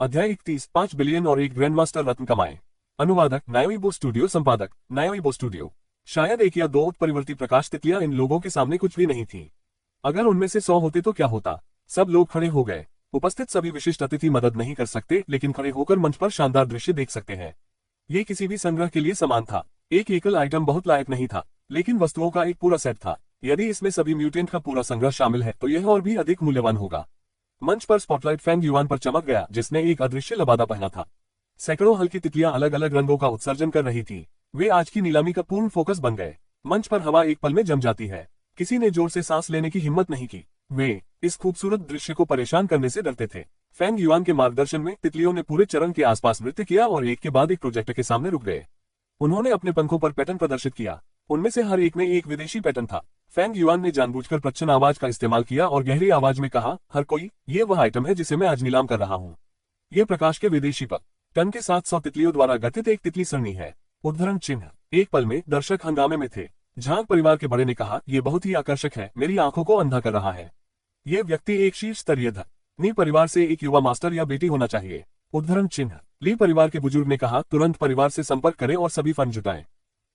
अध्याय 31 5 बिलियन और एक ग्रैंड मास्टर रत्न कमाए। अनुवादक नायोइबो स्टूडियो, संपादक नायोइबो स्टूडियो। शायद एक या दो उत्परिवर्ती प्रकाश तितलियां इन लोगों के सामने कुछ भी नहीं थी। अगर उनमें से 100 होते तो क्या होता। सब लोग खड़े हो गए। उपस्थित सभी विशिष्ट अतिथि मदद नहीं कर सकते, लेकिन खड़े होकर मंच पर शानदार दृश्य देख सकते हैं। ये किसी भी संग्रह के लिए समान था। एक एकल आइटम बहुत लायक नहीं था, लेकिन वस्तुओं का एक पूरा सेट था। यदि इसमें सभी म्यूटेंट का पूरा संग्रह शामिल है तो यह और भी अधिक मूल्यवान होगा। मंच पर स्पॉटलाइट फैंग युआन पर चमक गया, जिसने एक अदृश्य लबादा पहना था। सैकड़ों हल्की तितलियां अलग अलग रंगों का उत्सर्जन कर रही थी। वे आज की नीलामी का पूर्ण फोकस बन गए। मंच पर हवा एक पल में जम जाती है। किसी ने जोर से सांस लेने की हिम्मत नहीं की। वे इस खूबसूरत दृश्य को परेशान करने से डरते थे। फैंग युआन के मार्गदर्शन में तितलियों ने पूरे चरण के आसपास नृत्य किया और एक के बाद एक प्रोजेक्टर के सामने रुक गए। उन्होंने अपने पंखों पर पैटर्न प्रदर्शित किया। उनमें से हर एक में एक विदेशी पैटर्न था। फैंग युआन ने जानबूझकर प्रच्छन्न आवाज का इस्तेमाल किया और गहरी आवाज में कहा, हर कोई, ये वह आइटम है जिसे मैं आज नीलाम कर रहा हूँ। ये प्रकाश के विदेशी टन के 700 तितलियों द्वारा गठित एक तितली सरणी है। उद्धरण चिन्ह। एक पल में दर्शक हंगामे में थे। झांग परिवार के बड़े ने कहा, यह बहुत ही आकर्षक है, मेरी आंखों को अंधा कर रहा है। ये व्यक्ति एक शीर्ष स्तरीय धनी परिवार से एक युवा मास्टर या बेटी होना चाहिए। उद्धरण चिन्ह। ली परिवार के बुजुर्ग ने कहा, तुरंत परिवार से संपर्क करें और सभी फंड जुटाएं।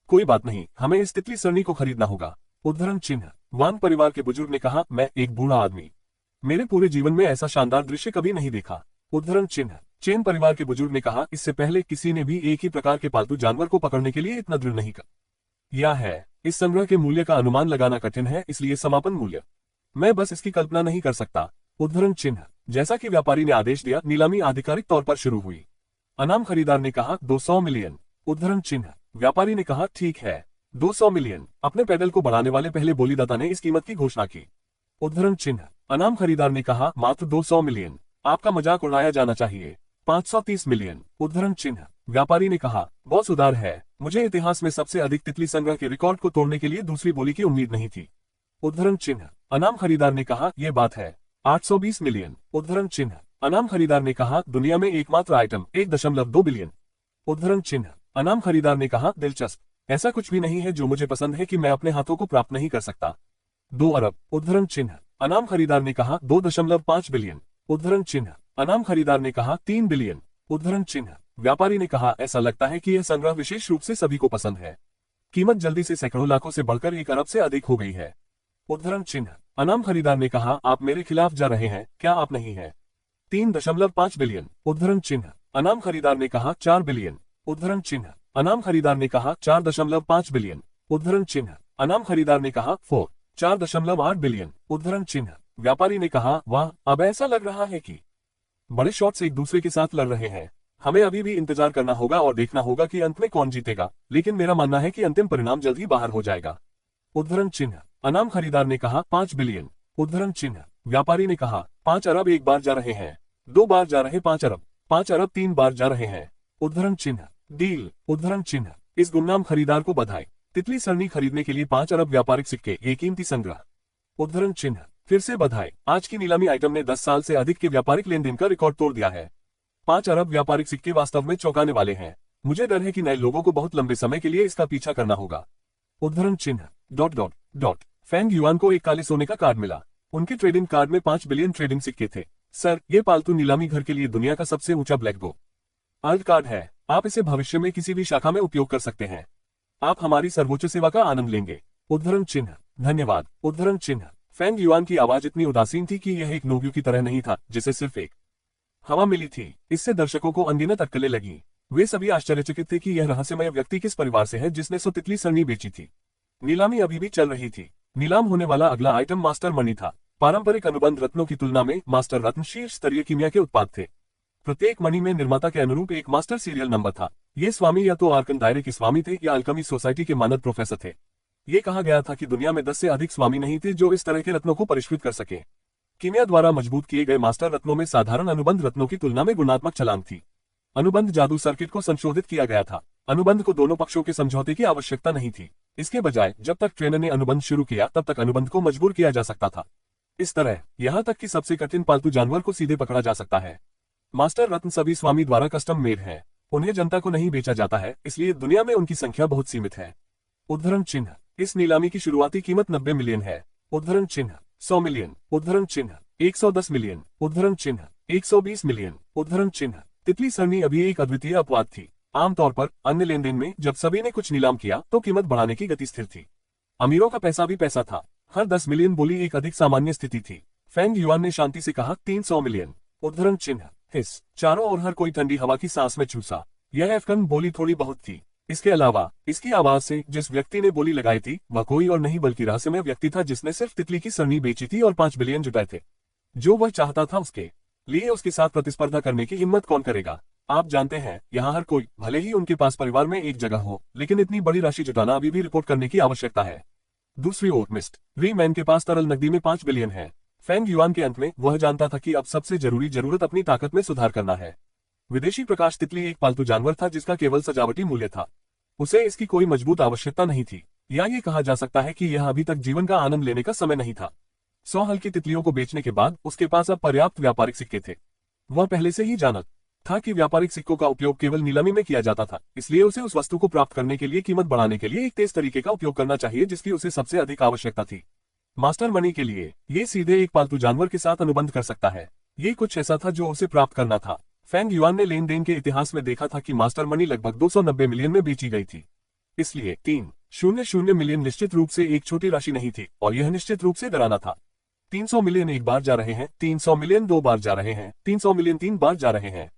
कोई बात नहीं, हमें इस तितली सरणी को खरीदना होगा। उद्धरण चिन्ह। वांग परिवार के बुजुर्ग ने कहा, मैं एक बूढ़ा आदमी, मेरे पूरे जीवन में ऐसा शानदार दृश्य कभी नहीं देखा। उद्धरण चिन्ह। चेन परिवार के बुजुर्ग ने कहा, इससे पहले किसी ने भी एक ही प्रकार के पालतू जानवर को पकड़ने के लिए इतना दृढ़ नहीं किया है। इस संग्रह के मूल्य का अनुमान लगाना कठिन है, इसलिए समापन मूल्य मैं बस इसकी कल्पना नहीं कर सकता। उद्धरण चिन्ह। जैसा कि व्यापारी ने आदेश दिया, नीलामी आधिकारिक तौर पर शुरू हुई। अनाम खरीदार ने कहा, 200 मिलियन। उद्धरण चिन्ह। व्यापारी ने कहा, ठीक है, 200 मिलियन। अपने पैडल को बढ़ाने वाले पहले बोलीदाता ने इस कीमत की घोषणा की। उद्धरण चिन्ह। अनाम खरीदार ने कहा, मात्र 200 मिलियन। आपका मजाक उड़ाया जाना चाहिए। 530 मिलियन। उद्धरण चिन्ह। व्यापारी ने कहा, बहुत सुधार है, मुझे इतिहास में सबसे अधिक तितली संग्रह के रिकॉर्ड को तोड़ने के लिए दूसरी बोली की उम्मीद नहीं थी। उद्धरण चिन्ह। अनाम खरीदार ने कहा, यह बात है। 820 मिलियन। उद्धरण चिन्ह। अनाम खरीदार ने कहा, दुनिया में एकमात्र आइटम 1.2 बिलियन। उद्धरण चिन्ह। अनाम खरीदार ने कहा, दिलचस्प, ऐसा कुछ भी नहीं है जो मुझे पसंद है कि मैं अपने हाथों को प्राप्त नहीं कर सकता। 2 अरब। उद्धरण चिन्ह। अनाम खरीदार ने कहा, 2.5 बिलियन। उद्धरण चिन्ह। अनाम खरीदार ने कहा, 3 बिलियन। उद्धरण चिन्ह। व्यापारी ने कहा, ऐसा लगता है कि यह संग्रह विशेष रूप से सभी को पसंद है। कीमत जल्दी से सैकड़ों लाखों से बढ़कर 1 अरब से अधिक हो गई है। उद्धरण चिन्ह। अनाम खरीदार ने कहा, आप मेरे खिलाफ जा रहे हैं, क्या आप नहीं हैं? 3.5 बिलियन। उद्धरण चिन्ह। अनाम खरीदार ने कहा, 4 बिलियन। उद्धरण चिन्ह। अनाम खरीदार ने कहा, 4.5 बिलियन। उद्धरण चिन्ह। अनाम खरीदार ने कहा, 4.8 बिलियन। उद्धरण चिन्ह। व्यापारी ने कहा, वाह, अब ऐसा लग रहा है कि बड़े शॉट्स एक दूसरे के साथ लड़ रहे हैं। हमें अभी भी इंतजार करना होगा और देखना होगा कि अंत में कौन जीतेगा, लेकिन मेरा मानना है कि अंतिम परिणाम जल्द ही बाहर हो जाएगा। उद्धरण चिन्ह। अनाम खरीदार ने कहा, 5 बिलियन। उद्धरण चिन्ह। व्यापारी ने कहा, 5 अरब एक बार जा रहे हैं, 2 बार जा रहे 5 अरब, 5 अरब 3 बार जा रहे हैं। उद्धरण चिन्ह। डील। उद्धरण चिन्ह। इस गुमनाम खरीदार को बधाई। तितली सरणी खरीदने के लिए 5 अरब व्यापारिक सिक्के, ये कीमती संग्रह। उद्धरण चिन्ह। फिर से बधाई। आज की नीलामी आइटम ने 10 साल से अधिक के व्यापारिक लेन देन का रिकॉर्ड तोड़ दिया है। 5 अरब व्यापारिक सिक्के वास्तव में चौंकाने वाले हैं। मुझे डर है कि नए लोगों को बहुत लंबे समय के लिए इसका पीछा करना होगा। उद्धरण चिन्ह। फैंग युआन को एक काले सोने का कार्ड मिला। उनके ट्रेडिंग कार्ड में 5 बिलियन ट्रेडिंग सिक्के थे। सर, ये पालतू नीलामी घर के लिए दुनिया का सबसे ऊंचा ब्लैक बो अर्थ कार्ड है। आप इसे भविष्य में किसी भी शाखा में उपयोग कर सकते हैं। आप हमारी सर्वोच्च सेवा का आनंद लेंगे। उद्धरण चिन्ह। धन्यवाद। उद्धरण चिन्ह। फैंग युआन की आवाज इतनी उदासीन थी कि यह एक नोब्यू की तरह नहीं था, जिसे सिर्फ एक हवा मिली थी। इससे दर्शकों को अनगिनत अटकलें लगी। वे सभी आश्चर्यचकित थे कि यह रहस्यमय व्यक्ति किस परिवार से है जिसने 100 तितली सरणी बेची थी। नीलामी अभी भी चल रही थी। नीलाम होने वाला अगला आइटम मास्टर मणि था। पारंपरिक अनुबंध रत्नों की तुलना में मास्टर रत्न शीर्ष स्तरीय कीमिया के उत्पाद थे। प्रत्येक मणि में निर्माता के अनुरूप एक मास्टर सीरियल नंबर था। ये स्वामी या तो आर्कन दायरे के स्वामी थे या अल्केमी सोसाइटी के मानद प्रोफेसर थे। ये कहा गया था कि दुनिया में 10 से अधिक स्वामी नहीं थे जो इस तरह के रत्नों को परिष्कृत कर सके। कीमिया द्वारा मजबूत किए गए मास्टर रत्नों में साधारण अनुबंध रत्नों की तुलना में गुणात्मक छलांग थी। अनुबंध जादू सर्किट को संशोधित किया गया था। अनुबंध को दोनों पक्षों के समझौते की आवश्यकता नहीं थी। इसके बजाय जब तक ट्रेनर ने अनुबंध शुरू किया तब तक अनुबंध को मजबूर किया जा सकता था। इस तरह यहाँ तक कि सबसे कठिन पालतू जानवर को सीधे पकड़ा जा सकता है। मास्टर रत्न सभी स्वामी द्वारा कस्टम मेड है। उन्हें जनता को नहीं बेचा जाता है, इसलिए दुनिया में उनकी संख्या बहुत सीमित है। उद्धरण चिन्ह। इस नीलामी की शुरुआती कीमत 90 मिलियन है। उद्धरण चिन्ह। 100 मिलियन। उद्धरण चिन्ह। 110 मिलियन। उद्धरण चिन्ह। 120 मिलियन। उद्धरण चिन्ह। तितली सरणी अभी एक अद्वितीय अपवाद थी। आमतौर पर अन्य लेन देन में जब सभी ने कुछ नीलाम किया तो कीमत बढ़ाने की गति स्थिर थी। अमीरों का पैसा भी पैसा था। हर 10 मिलियन बोली एक अधिक सामान्य स्थिति थी। फेंग युआन ने शांति से कहा 300 मिलियन। उद्धरण चिन्ह। हिस। चारों ओर हर कोई ठंडी हवा की सांस में चूसा। यह अफकन बोली थोड़ी बहुत थी। इसके अलावा इसकी आवाज से जिस व्यक्ति ने बोली लगाई थी वह कोई और नहीं बल्कि रहस्यमय व्यक्ति था जिसने सिर्फ तितली की सरणी बेची थी और 5 बिलियन जुटाए थे। जो वह चाहता था उसके लिए उसके साथ प्रतिस्पर्धा करने की हिम्मत कौन करेगा। आप जानते हैं यहाँ हर कोई, भले ही उनके पास परिवार में एक जगह हो, लेकिन इतनी बड़ी राशि जुटाना अभी भी रिपोर्ट करने की आवश्यकता है। दूसरी ओर मिस्ट री मैन के पास तरल नकदी में 5 बिलियन है। फेंग युआन के अंत में वह जानता था कि अब सबसे जरूरी जरूरत अपनी ताकत में सुधार करना है। विदेशी प्रकाश तितली एक पालतू जानवर था जिसका केवल सजावटी मूल्य था। उसे इसकी कोई मजबूत आवश्यकता नहीं थी, या ये कहा जा सकता है कि यह अभी तक जीवन का आनंद लेने का समय नहीं था। 100 हल्की तितलियों को बेचने के बाद उसके पास अब पर्याप्त व्यापारिक सिक्के थे। वह पहले से ही जानत था कि व्यापारिक सिक्कों का उपयोग केवल नीलामी में किया जाता था, इसलिए उसे उस वस्तु को प्राप्त करने के लिए कीमत बढ़ाने के लिए एक तेज तरीके का उपयोग करना चाहिए जिसकी उसे सबसे अधिक आवश्यकता थी। मास्टर मनी के लिए ये सीधे एक पालतू जानवर के साथ अनुबंध कर सकता है। ये कुछ ऐसा था जो उसे प्राप्त करना था। फेंग युआन ने लेन देन के इतिहास में देखा था कि मास्टर मनी लगभग 290 मिलियन में बेची गई थी। इसलिए 300 मिलियन निश्चित रूप से एक छोटी राशि नहीं थी और यह निश्चित रूप से डराना था। 300 मिलियन एक बार जा रहे हैं, 300 मिलियन 2 बार जा रहे हैं, 300 मिलियन 3 बार जा रहे हैं।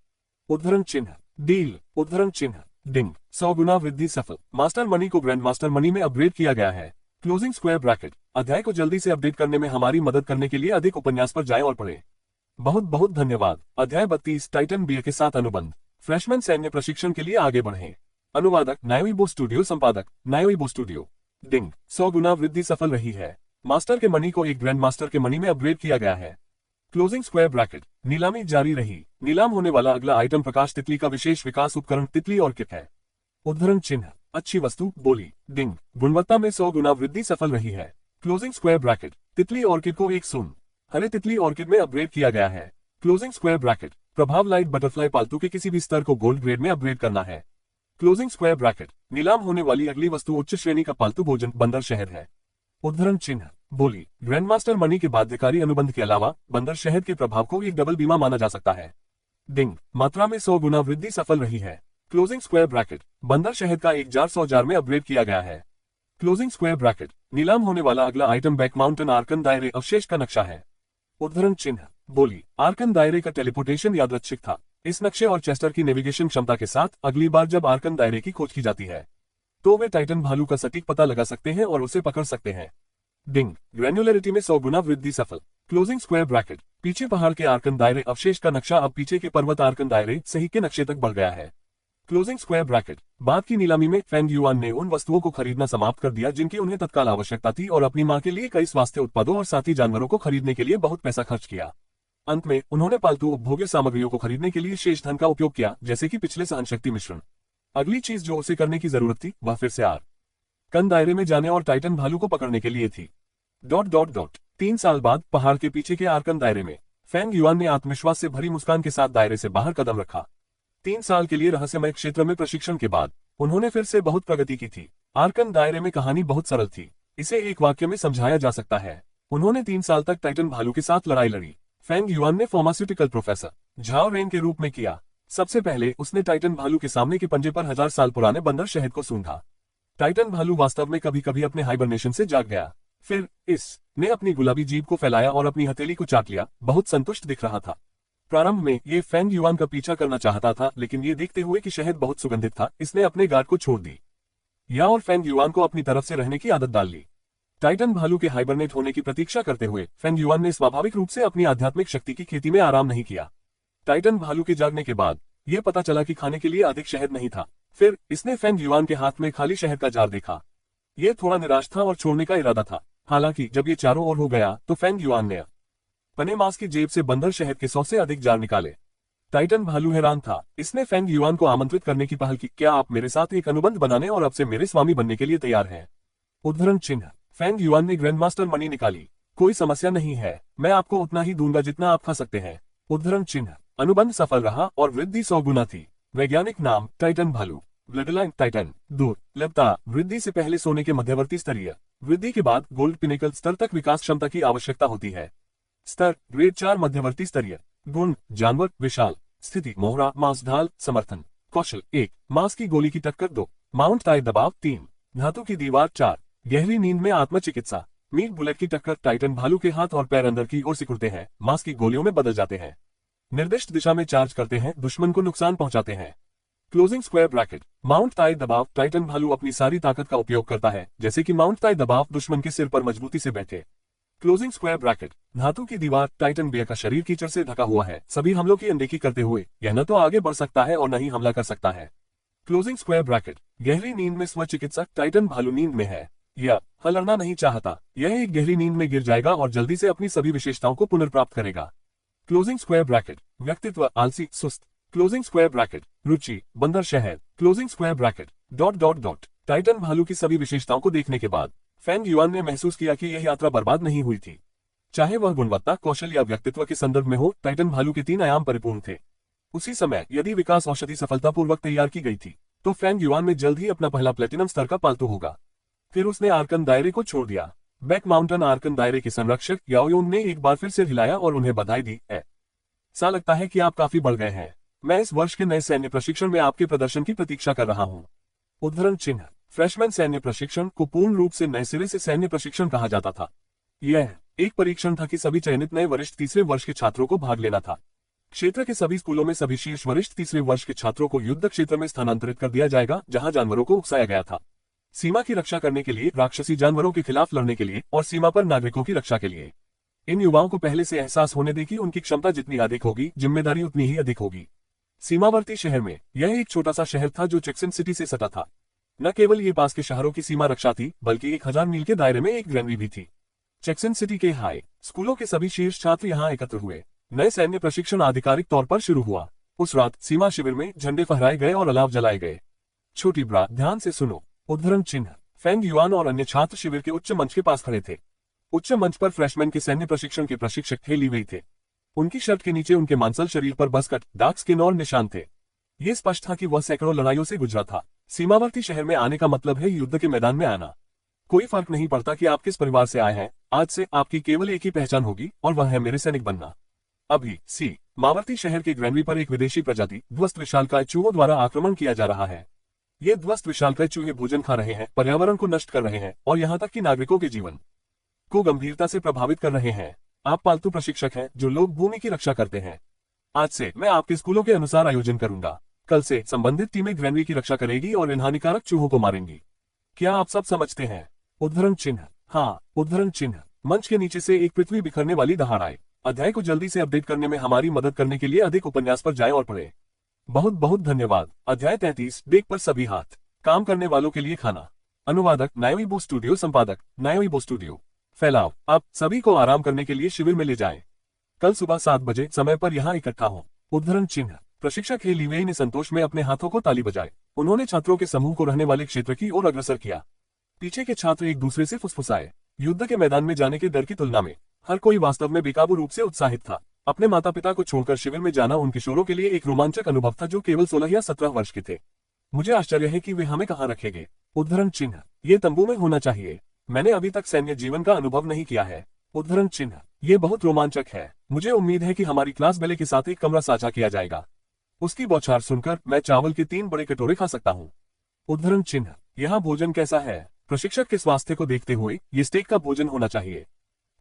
उद्धरण चिन्ह। डील। उद्धरण चिन्ह। डिंग। 100 गुना वृद्धि सफल। मास्टर मनी को ग्रैंड मास्टर मनी में अपग्रेड किया गया है। Closing square bracket. अध्याय को जल्दी से अपडेट करने में हमारी मदद करने के लिए अधिक उपन्यास पर जाएं और पढ़ें। बहुत बहुत धन्यवाद। अध्याय 32 टाइटन बियर के साथ अनुबंध। फ्रेशमैन सैन्य प्रशिक्षण के लिए आगे बढ़ें। अनुवादक नायोइबो स्टूडियो, संपादक नायोइबो स्टूडियो। डिंग। 100 गुना वृद्धि सफल रही है। मास्टर के मनी को एक ग्रैंड मास्टर के मनी में अपग्रेड किया गया है। Closing square bracket. नीलामी जारी रही। नीलाम होने वाला अगला आइटम प्रकाश तितली का विशेष विकास उपकरण तितली और किट है। उद्धरण चिन्ह। अच्छी वस्तु बोली। डिंग। गुणवत्ता में 100 गुना वृद्धि सफल रही है। Closing square bracket. तितली ऑर्किड को एक सुन हरे तितली ऑर्किड में अपग्रेड किया गया है। Closing square bracket. प्रभाव लाइट बटरफ्लाई पालतू के किसी भी स्तर को गोल्ड ग्रेड में अपग्रेड करना है। Closing square bracket. नीलाम होने वाली अगली वस्तु उच्च श्रेणी का पालतू भोजन बंदर शहद है। उद्धरण चिन्ह। बोली। ग्रैंडमास्टर मनी के बाध्यकारी अनुबंध के अलावा बंदर शहद के प्रभाव को एक डबल बीमा माना जा सकता है। डिंग। मात्रा में 100 गुना वृद्धि सफल रही है। Closing square bracket. बंदर शहद का एक जार 100 जार में अपग्रेड किया गया है। Closing square bracket. नीलाम होने वाला अगला आइटम बैक माउंटेन आर्कन दायरे अवशेष का नक्शा है। उद्धरण चिन्ह। बोली। आर्कन दायरे का टेलीपोर्टेशन यादृच्छिक था। इस नक्शे और चेस्टर की नेविगेशन क्षमता के साथ अगली बार जब आर्कन दायरे की खोज की जाती है तो वे टाइटन भालू का सटीक पता लगा सकते हैं और उसे पकड़ सकते हैं। डिंग। ग्रैन्युलरिटी में 100 गुना वृद्धि सफल। Closing square bracket. पीछे पहाड़ के आर्कन दायरे अवशेष का नक्शा अब पीछे के पर्वत आर्कन दायरे सही के नक्शे तक बढ़ गया है। Closing square bracket. बाद की नीलामी में फेंग युआन ने उन वस्तुओं को खरीदना समाप्त कर दिया जिनकी उन्हें तत्काल आवश्यकता थी और अपनी मां के लिए कई स्वास्थ्य उत्पादों और साथी जानवरों को खरीदने के लिए बहुत पैसा खर्च किया। अंत में उन्होंने पालतू उपभोग्य सामग्रियों को खरीदने के लिए शेष धन का उपयोग किया, जैसे कि पिछले सहनशक्ति मिश्रण। अगली चीज जो उसे करने की जरूरत थी वह फिर से आर्कन दायरे में जाने और टाइटन भालू को पकड़ने के लिए थी। 3 साल बाद पहाड़ के पीछे के आर्कन दायरे में फेंग युआन ने आत्मविश्वास से भरी मुस्कान के साथ दायरे से बाहर कदम रखा। 3 साल के लिए रहस्यमय क्षेत्र में प्रशिक्षण के बाद उन्होंने फिर से बहुत प्रगति की थी। आर्कन दायरे में कहानी बहुत सरल थी। इसे एक वाक्य में समझाया जा सकता है। उन्होंने 3 साल तक टाइटन भालू के साथ लड़ाई लड़ी। फेंग युआन ने फार्मास्यूटिकल प्रोफेसर झाओ रेन के रूप में किया। सबसे पहले उसने टाइटन भालू के सामने के पंजे पर 1000 साल पुराने बंदर शहद को सूंघा। टाइटन भालू वास्तव में कभी कभी अपने हाइबरनेशन से जाग गया। फिर इसने अपनी गुलाबी जीभ को फैलाया और अपनी हथेली को चाट लिया। बहुत संतुष्ट दिख रहा था। प्रारंभ में ये फेंग युआन का पीछा करना चाहता था, लेकिन ये देखते हुए कि शहद बहुत सुगंधित था, इसने अपने गार्ड को छोड़ दी या और फेंग युआन को अपनी तरफ से रहने की आदत डाल ली। टाइटन भालू के हाइबरनेट होने की प्रतीक्षा करते हुए फेंग युआन ने स्वाभाविक रूप से अपनी आध्यात्मिक शक्ति की खेती में आराम नहीं किया। टाइटन भालू के जागने के बाद यह पता चला कि खाने के लिए अधिक शहद नहीं था। फिर इसने फेंग युआन के हाथ में खाली शहद का जार देखा। यह थोड़ा निराश था और छोड़ने का इरादा था। हालांकि जब ये चारों ओर हो गया तो फेंग युआन ने अपने मास्क की जेब से बंदर शहद के 100 से अधिक जार निकाले। टाइटन भालू हैरान था। इसने फेंग युआन को आमंत्रित करने की पहल की। क्या आप मेरे साथ एक अनुबंध बनाने और अब से मेरे स्वामी बनने के लिए तैयार हैं? उद्धरण चिन्ह। फेंग युआन ने ग्रैंडमास्टर मनी निकाली। कोई समस्या नहीं है, मैं आपको उतना ही दूंगा जितना आप खा सकते हैं। उद्धरण चिन्ह। अनुबंध सफल रहा और वृद्धि 100 गुना थी। वैज्ञानिक नाम टाइटन भालू। Bloodline Titan. दुर्लभता। वृद्धि से पहले सोने के मध्यवर्ती स्तरीय, वृद्धि के बाद गोल्ड पिनेकल स्तर तक विकास क्षमता की आवश्यकता होती है। स्तर ग्रेड 4 मध्यवर्ती स्तरीय। गुण, जानवर, विशाल। स्थिति, मोहरा, मांस, ढाल, समर्थन। कौशल 1, मांस की गोली की टक्कर 2, माउंट ताई दबाव 3, धातु की दीवार 4, गहरी नींद में आत्मचिकित्सा। मीट बुलेट की टक्कर, टाइटन भालू के हाथ और पैर अंदर की ओर सिकुड़ते हैं, मांस की गोलियों में बदल जाते हैं, निर्दिष्ट दिशा में चार्ज करते हैं, दुश्मन को नुकसान पहुंचाते हैं। क्लोजिंग स्क्वायर ब्रैकेट, माउंट ताई दबाव, टाइटन भालू अपनी सारी ताकत का उपयोग करता है, जैसे कि माउंट ताई दबाव दुश्मन के सिर पर मजबूती से बैठे। क्लोजिंग स्क्वायर ब्रैकेट, धातु की दीवार, टाइटन बियर का शरीर कीचड़ से ढका हुआ है, सभी हमलों की अनदेखी करते हुए यह न तो आगे बढ़ सकता है और न ही हमला कर सकता है। क्लोजिंग स्क्वायर ब्रैकेट, गहरी नींद में स्व चिकित्सक, टाइटन भालू नींद में है, यह हलना नहीं चाहता, यह एक गहरी नींद में गिर जाएगा और जल्दी से अपनी सभी विशेषताओं को पुनर्प्राप्त करेगा। क्लोजिंग स्क्वायर ब्रैकेट, व्यक्तित्व, आलसी, सुस्त। क्लोजिंग स्क्वायर ब्रैकेट, रुचि, बंदर शहर। Closing square bracket, dot dot dot. Titan भालू की सभी विशेषताओं को देखने के बाद फैंग युआन ने महसूस किया कि यह यात्रा बर्बाद नहीं हुई थी। चाहे वह गुणवत्ता, कौशल या व्यक्तित्व के संदर्भ में हो, टाइटन भालू के 3 आयाम परिपूर्ण थे। उसी समय यदि विकास औषधि सफलतापूर्वक तैयार की गई थी तो फैंग युआन में जल्द ही अपना पहला प्लेटिनम स्तर का पालतू होगा। फिर उसने आर्कन दायरे को छोड़ दिया। बैक माउंटेन आर्कन दायरे के संरक्षक याओयुन ने एक बार फिर सिर हिलाया और उन्हें बधाई दी। ऐसा लगता है कि आप काफी बढ़ गए हैं। मैं इस वर्ष के नए सैन्य प्रशिक्षण में आपके प्रदर्शन की प्रतीक्षा कर रहा हूं। उद्धरण चिन्ह, फ्रेशमैन सैन्य प्रशिक्षण को पूर्ण रूप से नए सिरे से सैन्य प्रशिक्षण कहा जाता था। यह एक परीक्षण था कि सभी चयनित नए वरिष्ठ तीसरे वर्ष के छात्रों को भाग लेना था। क्षेत्र के सभी स्कूलों में सभी शीर्ष वरिष्ठ तीसरे वर्ष के छात्रों को युद्ध क्षेत्र में स्थानांतरित कर दिया जाएगा, जहां जानवरों को उकसाया गया था। सीमा की रक्षा करने के लिए, राक्षसी जानवरों के खिलाफ लड़ने के लिए और सीमा पर नागरिकों की रक्षा के लिए। इन युवाओं को पहले से एहसास होने दे कि उनकी क्षमता जितनी अधिक होगी, जिम्मेदारी उतनी ही अधिक होगी। सीमावर्ती शहर में यह एक छोटा सा शहर था जो चेक्सन सिटी से सटा था। न केवल ये पास के शहरों की सीमा रक्षा थी, बल्कि 1000 मील के दायरे में एक ग्रेनरी भी थी। चेक्सन सिटी के हाई स्कूलों के सभी शीर्ष छात्र यहाँ एकत्र हुए। नए सैन्य प्रशिक्षण आधिकारिक तौर पर शुरू हुआ। उस रात सीमा शिविर में झंडे फहराए गए और अलाव जलाए गए। छोटी ब्रा, ध्यान से सुनो। उद्धरण चिन्ह, फैंग युआन और अन्य छात्र शिविर के उच्च मंच के पास खड़े थे। उच्च मंच पर फ्रेशमैन के सैन्य प्रशिक्षण के प्रशिक्षक हे ली वेई थे। उनकी शर्ट के नीचे उनके मांसल शरीर पर बसकट, डार्क स्किन और निशान थे। ये स्पष्ट था कि वह सैकड़ों लड़ाइयों से गुजरा था। सीमावर्ती शहर में आने का मतलब है युद्ध के मैदान में आना। कोई फर्क नहीं पड़ता कि आप किस परिवार से आए हैं, आज से आपकी केवल एक ही पहचान होगी और वह है मेरे सैनिक बनना। अभी सीमावर्ती शहर के ग्रैनरी पर एक विदेशी प्रजाति ध्वस्त विशालकाय चूहों द्वारा आक्रमण किया जा रहा है। ये ध्वस्त विशालकाय चूहे भोजन खा रहे हैं, पर्यावरण को नष्ट कर रहे हैं और यहाँ तक कि नागरिकों के जीवन को गंभीरता से प्रभावित कर रहे हैं। आप पालतू प्रशिक्षक हैं जो लोग भूमि की रक्षा करते हैं। आज से मैं आपके स्कूलों के अनुसार आयोजन करूंगा। कल से संबंधित टीमें ग्रैनरी की रक्षा करेगी और इन हानिकारक चूहों को मारेंगी। क्या आप सब समझते हैं? उद्धरण चिन्ह, हाँ। उद्धरण चिन्ह, मंच के नीचे से एक पृथ्वी बिखरने वाली दहाड़ आई। अध्याय को जल्दी से अपडेट करने में हमारी मदद करने के लिए अधिक उपन्यास पर जाएं और पढ़ें। बहुत बहुत धन्यवाद। अध्याय 33, डेक पर सभी हाथ। काम करने वालों के लिए खाना। अनुवादक नायोइबो स्टूडियो, संपादक नायोइबो स्टूडियो। फैलाव, आप सभी को आराम करने के लिए शिविर में ले जाएं। कल सुबह 7 बजे समय पर यहाँ इकट्ठा हो। उद्धरण चिन्ह, प्रशिक्षक हे ली वेई ने संतोष में अपने हाथों को ताली बजाए। उन्होंने छात्रों के समूह को रहने वाले क्षेत्र की ओर अग्रसर किया। पीछे के छात्र एक दूसरे से फुसफुसाए। युद्ध के मैदान में जाने के डर की तुलना में हर कोई वास्तव में बेकाबू रूप से उत्साहित था। अपने माता पिता को छोड़कर शिविर में जाना उन किशोरों के लिए एक रोमांचक अनुभव था जो केवल 16 या 17 वर्ष के थे। मुझे आश्चर्य है कि वे हमें कहाँ रखेंगे। उद्धरण चिन्ह, ये तंबू में होना चाहिए। मैंने अभी तक सैन्य जीवन का अनुभव नहीं किया है। उद्धरण चिन्ह, ये बहुत रोमांचक है। मुझे उम्मीद है कि हमारी क्लास बेले के साथ एक कमरा साझा किया जाएगा। उसकी बौछार सुनकर मैं चावल के 3 बड़े कटोरे खा सकता हूँ। उद्धरण चिन्ह, यहाँ भोजन कैसा है? प्रशिक्षक के स्वास्थ्य को देखते हुए ये स्टेक का भोजन होना चाहिए।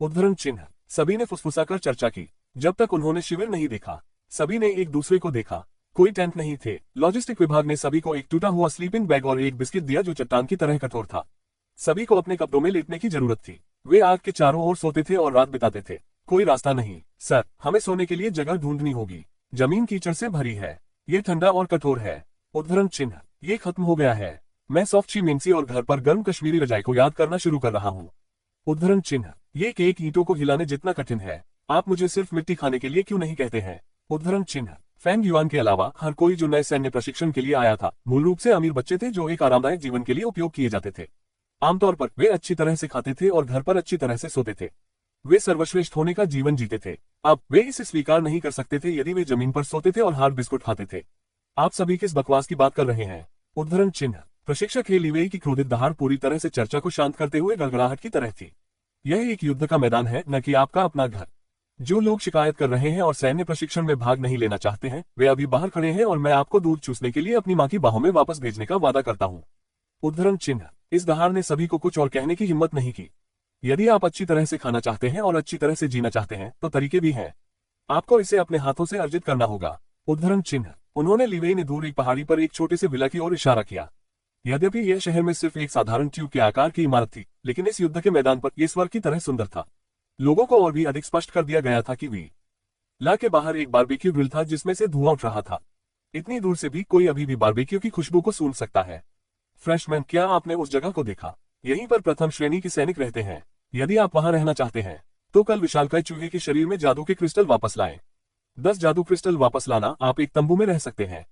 उद्धरण चिन्ह, सभी ने फुसफुसाकर चर्चा की। जब तक उन्होंने शिविर नहीं देखा, सभी ने एक दूसरे को देखा। कोई टेंट नहीं थे। लॉजिस्टिक विभाग ने सभी को एक टूटा हुआ स्लीपिंग बैग और एक बिस्किट दिया जो चट्टान की तरह कठोर था। सभी को अपने कपड़ों में लेटने की जरूरत थी। वे आग के चारों ओर सोते थे और रात बिताते थे। कोई रास्ता नहीं सर, हमें सोने के लिए जगह ढूंढनी होगी। जमीन कीचड़ से भरी है। ये ठंडा और कठोर है। उद्धरण चिन्ह, ये खत्म हो गया है। मैं सॉफ्ट चिमेंसी और घर पर गर्म कश्मीरी रजाई को याद करना शुरू कर रहा हूँ। उद्धरण चिन्ह, ये केक ईंटों को हिलाने जितना कठिन है। आप मुझे सिर्फ मिट्टी खाने के लिए क्यों नहीं कहते हैं? उद्धरण चिन्ह, फैंग युआन के अलावा हर कोई जो नए सैन्य प्रशिक्षण के लिए आया था मूल रूप से अमीर बच्चे थे जो एक आरामदायक जीवन के लिए उपयोग किए जाते थे। आमतौर पर वे अच्छी तरह से खाते थे और घर पर अच्छी तरह से सोते थे। वे सर्वश्रेष्ठ होने का जीवन जीते थे। अब वे इसे स्वीकार नहीं कर सकते थे यदि वे जमीन पर सोते थे और हार्ड बिस्कुट खाते थे। आप सभी किस बकवास की बात कर रहे हैं? उद्धरण चिन्ह, प्रशिक्षक हे ली वेई की क्रोधित दहाड़ पूरी तरह से चर्चा को शांत करते हुए गड़गड़ाहट की तरह थी। यह एक युद्ध का मैदान है, न कि आपका अपना घर। जो लोग शिकायत कर रहे हैं और सैन्य प्रशिक्षण में भाग नहीं लेना चाहते हैं, वे अभी बाहर खड़े हैं और मैं आपको दूध चूसने के लिए अपनी मां की बाहों में वापस भेजने का वादा करता हूं। उद्धरण चिन्ह। इस दहाड़ ने सभी को कुछ और कहने की हिम्मत नहीं की। यदि आप अच्छी तरह से खाना चाहते हैं और अच्छी तरह से जीना चाहते हैं तो तरीके भी हैं। आपको इसे अपने हाथों से अर्जित करना होगा। उद्धरण चिन्ह। उन्होंने लीवेई ने दूर एक पहाड़ी पर एक छोटे से विला की ओर इशारा किया। यद्यपि यह शहर में सिर्फ एक साधारण ट्यूब के आकार की इमारत थी, लेकिन इस युद्ध के मैदान पर यह स्वर्ग की तरह सुंदर था। लोगों को और भी अधिक स्पष्ट कर दिया गया था कि विला के बाहर एक बारबेक्यू ग्रिल था जिसमें से धुआं उठ रहा था। इतनी दूर से भी कोई अभी भी बारबेक्यू की खुशबू को सूंघ सकता है। फ्रेशमैन, क्या आपने उस जगह को देखा? यहीं पर प्रथम श्रेणी के सैनिक रहते हैं। यदि आप वहां रहना चाहते हैं तो कल विशालकाय चूहे के शरीर में जादू के क्रिस्टल वापस लाएं। 10 जादू क्रिस्टल वापस लाना, आप एक तंबू में रह सकते हैं।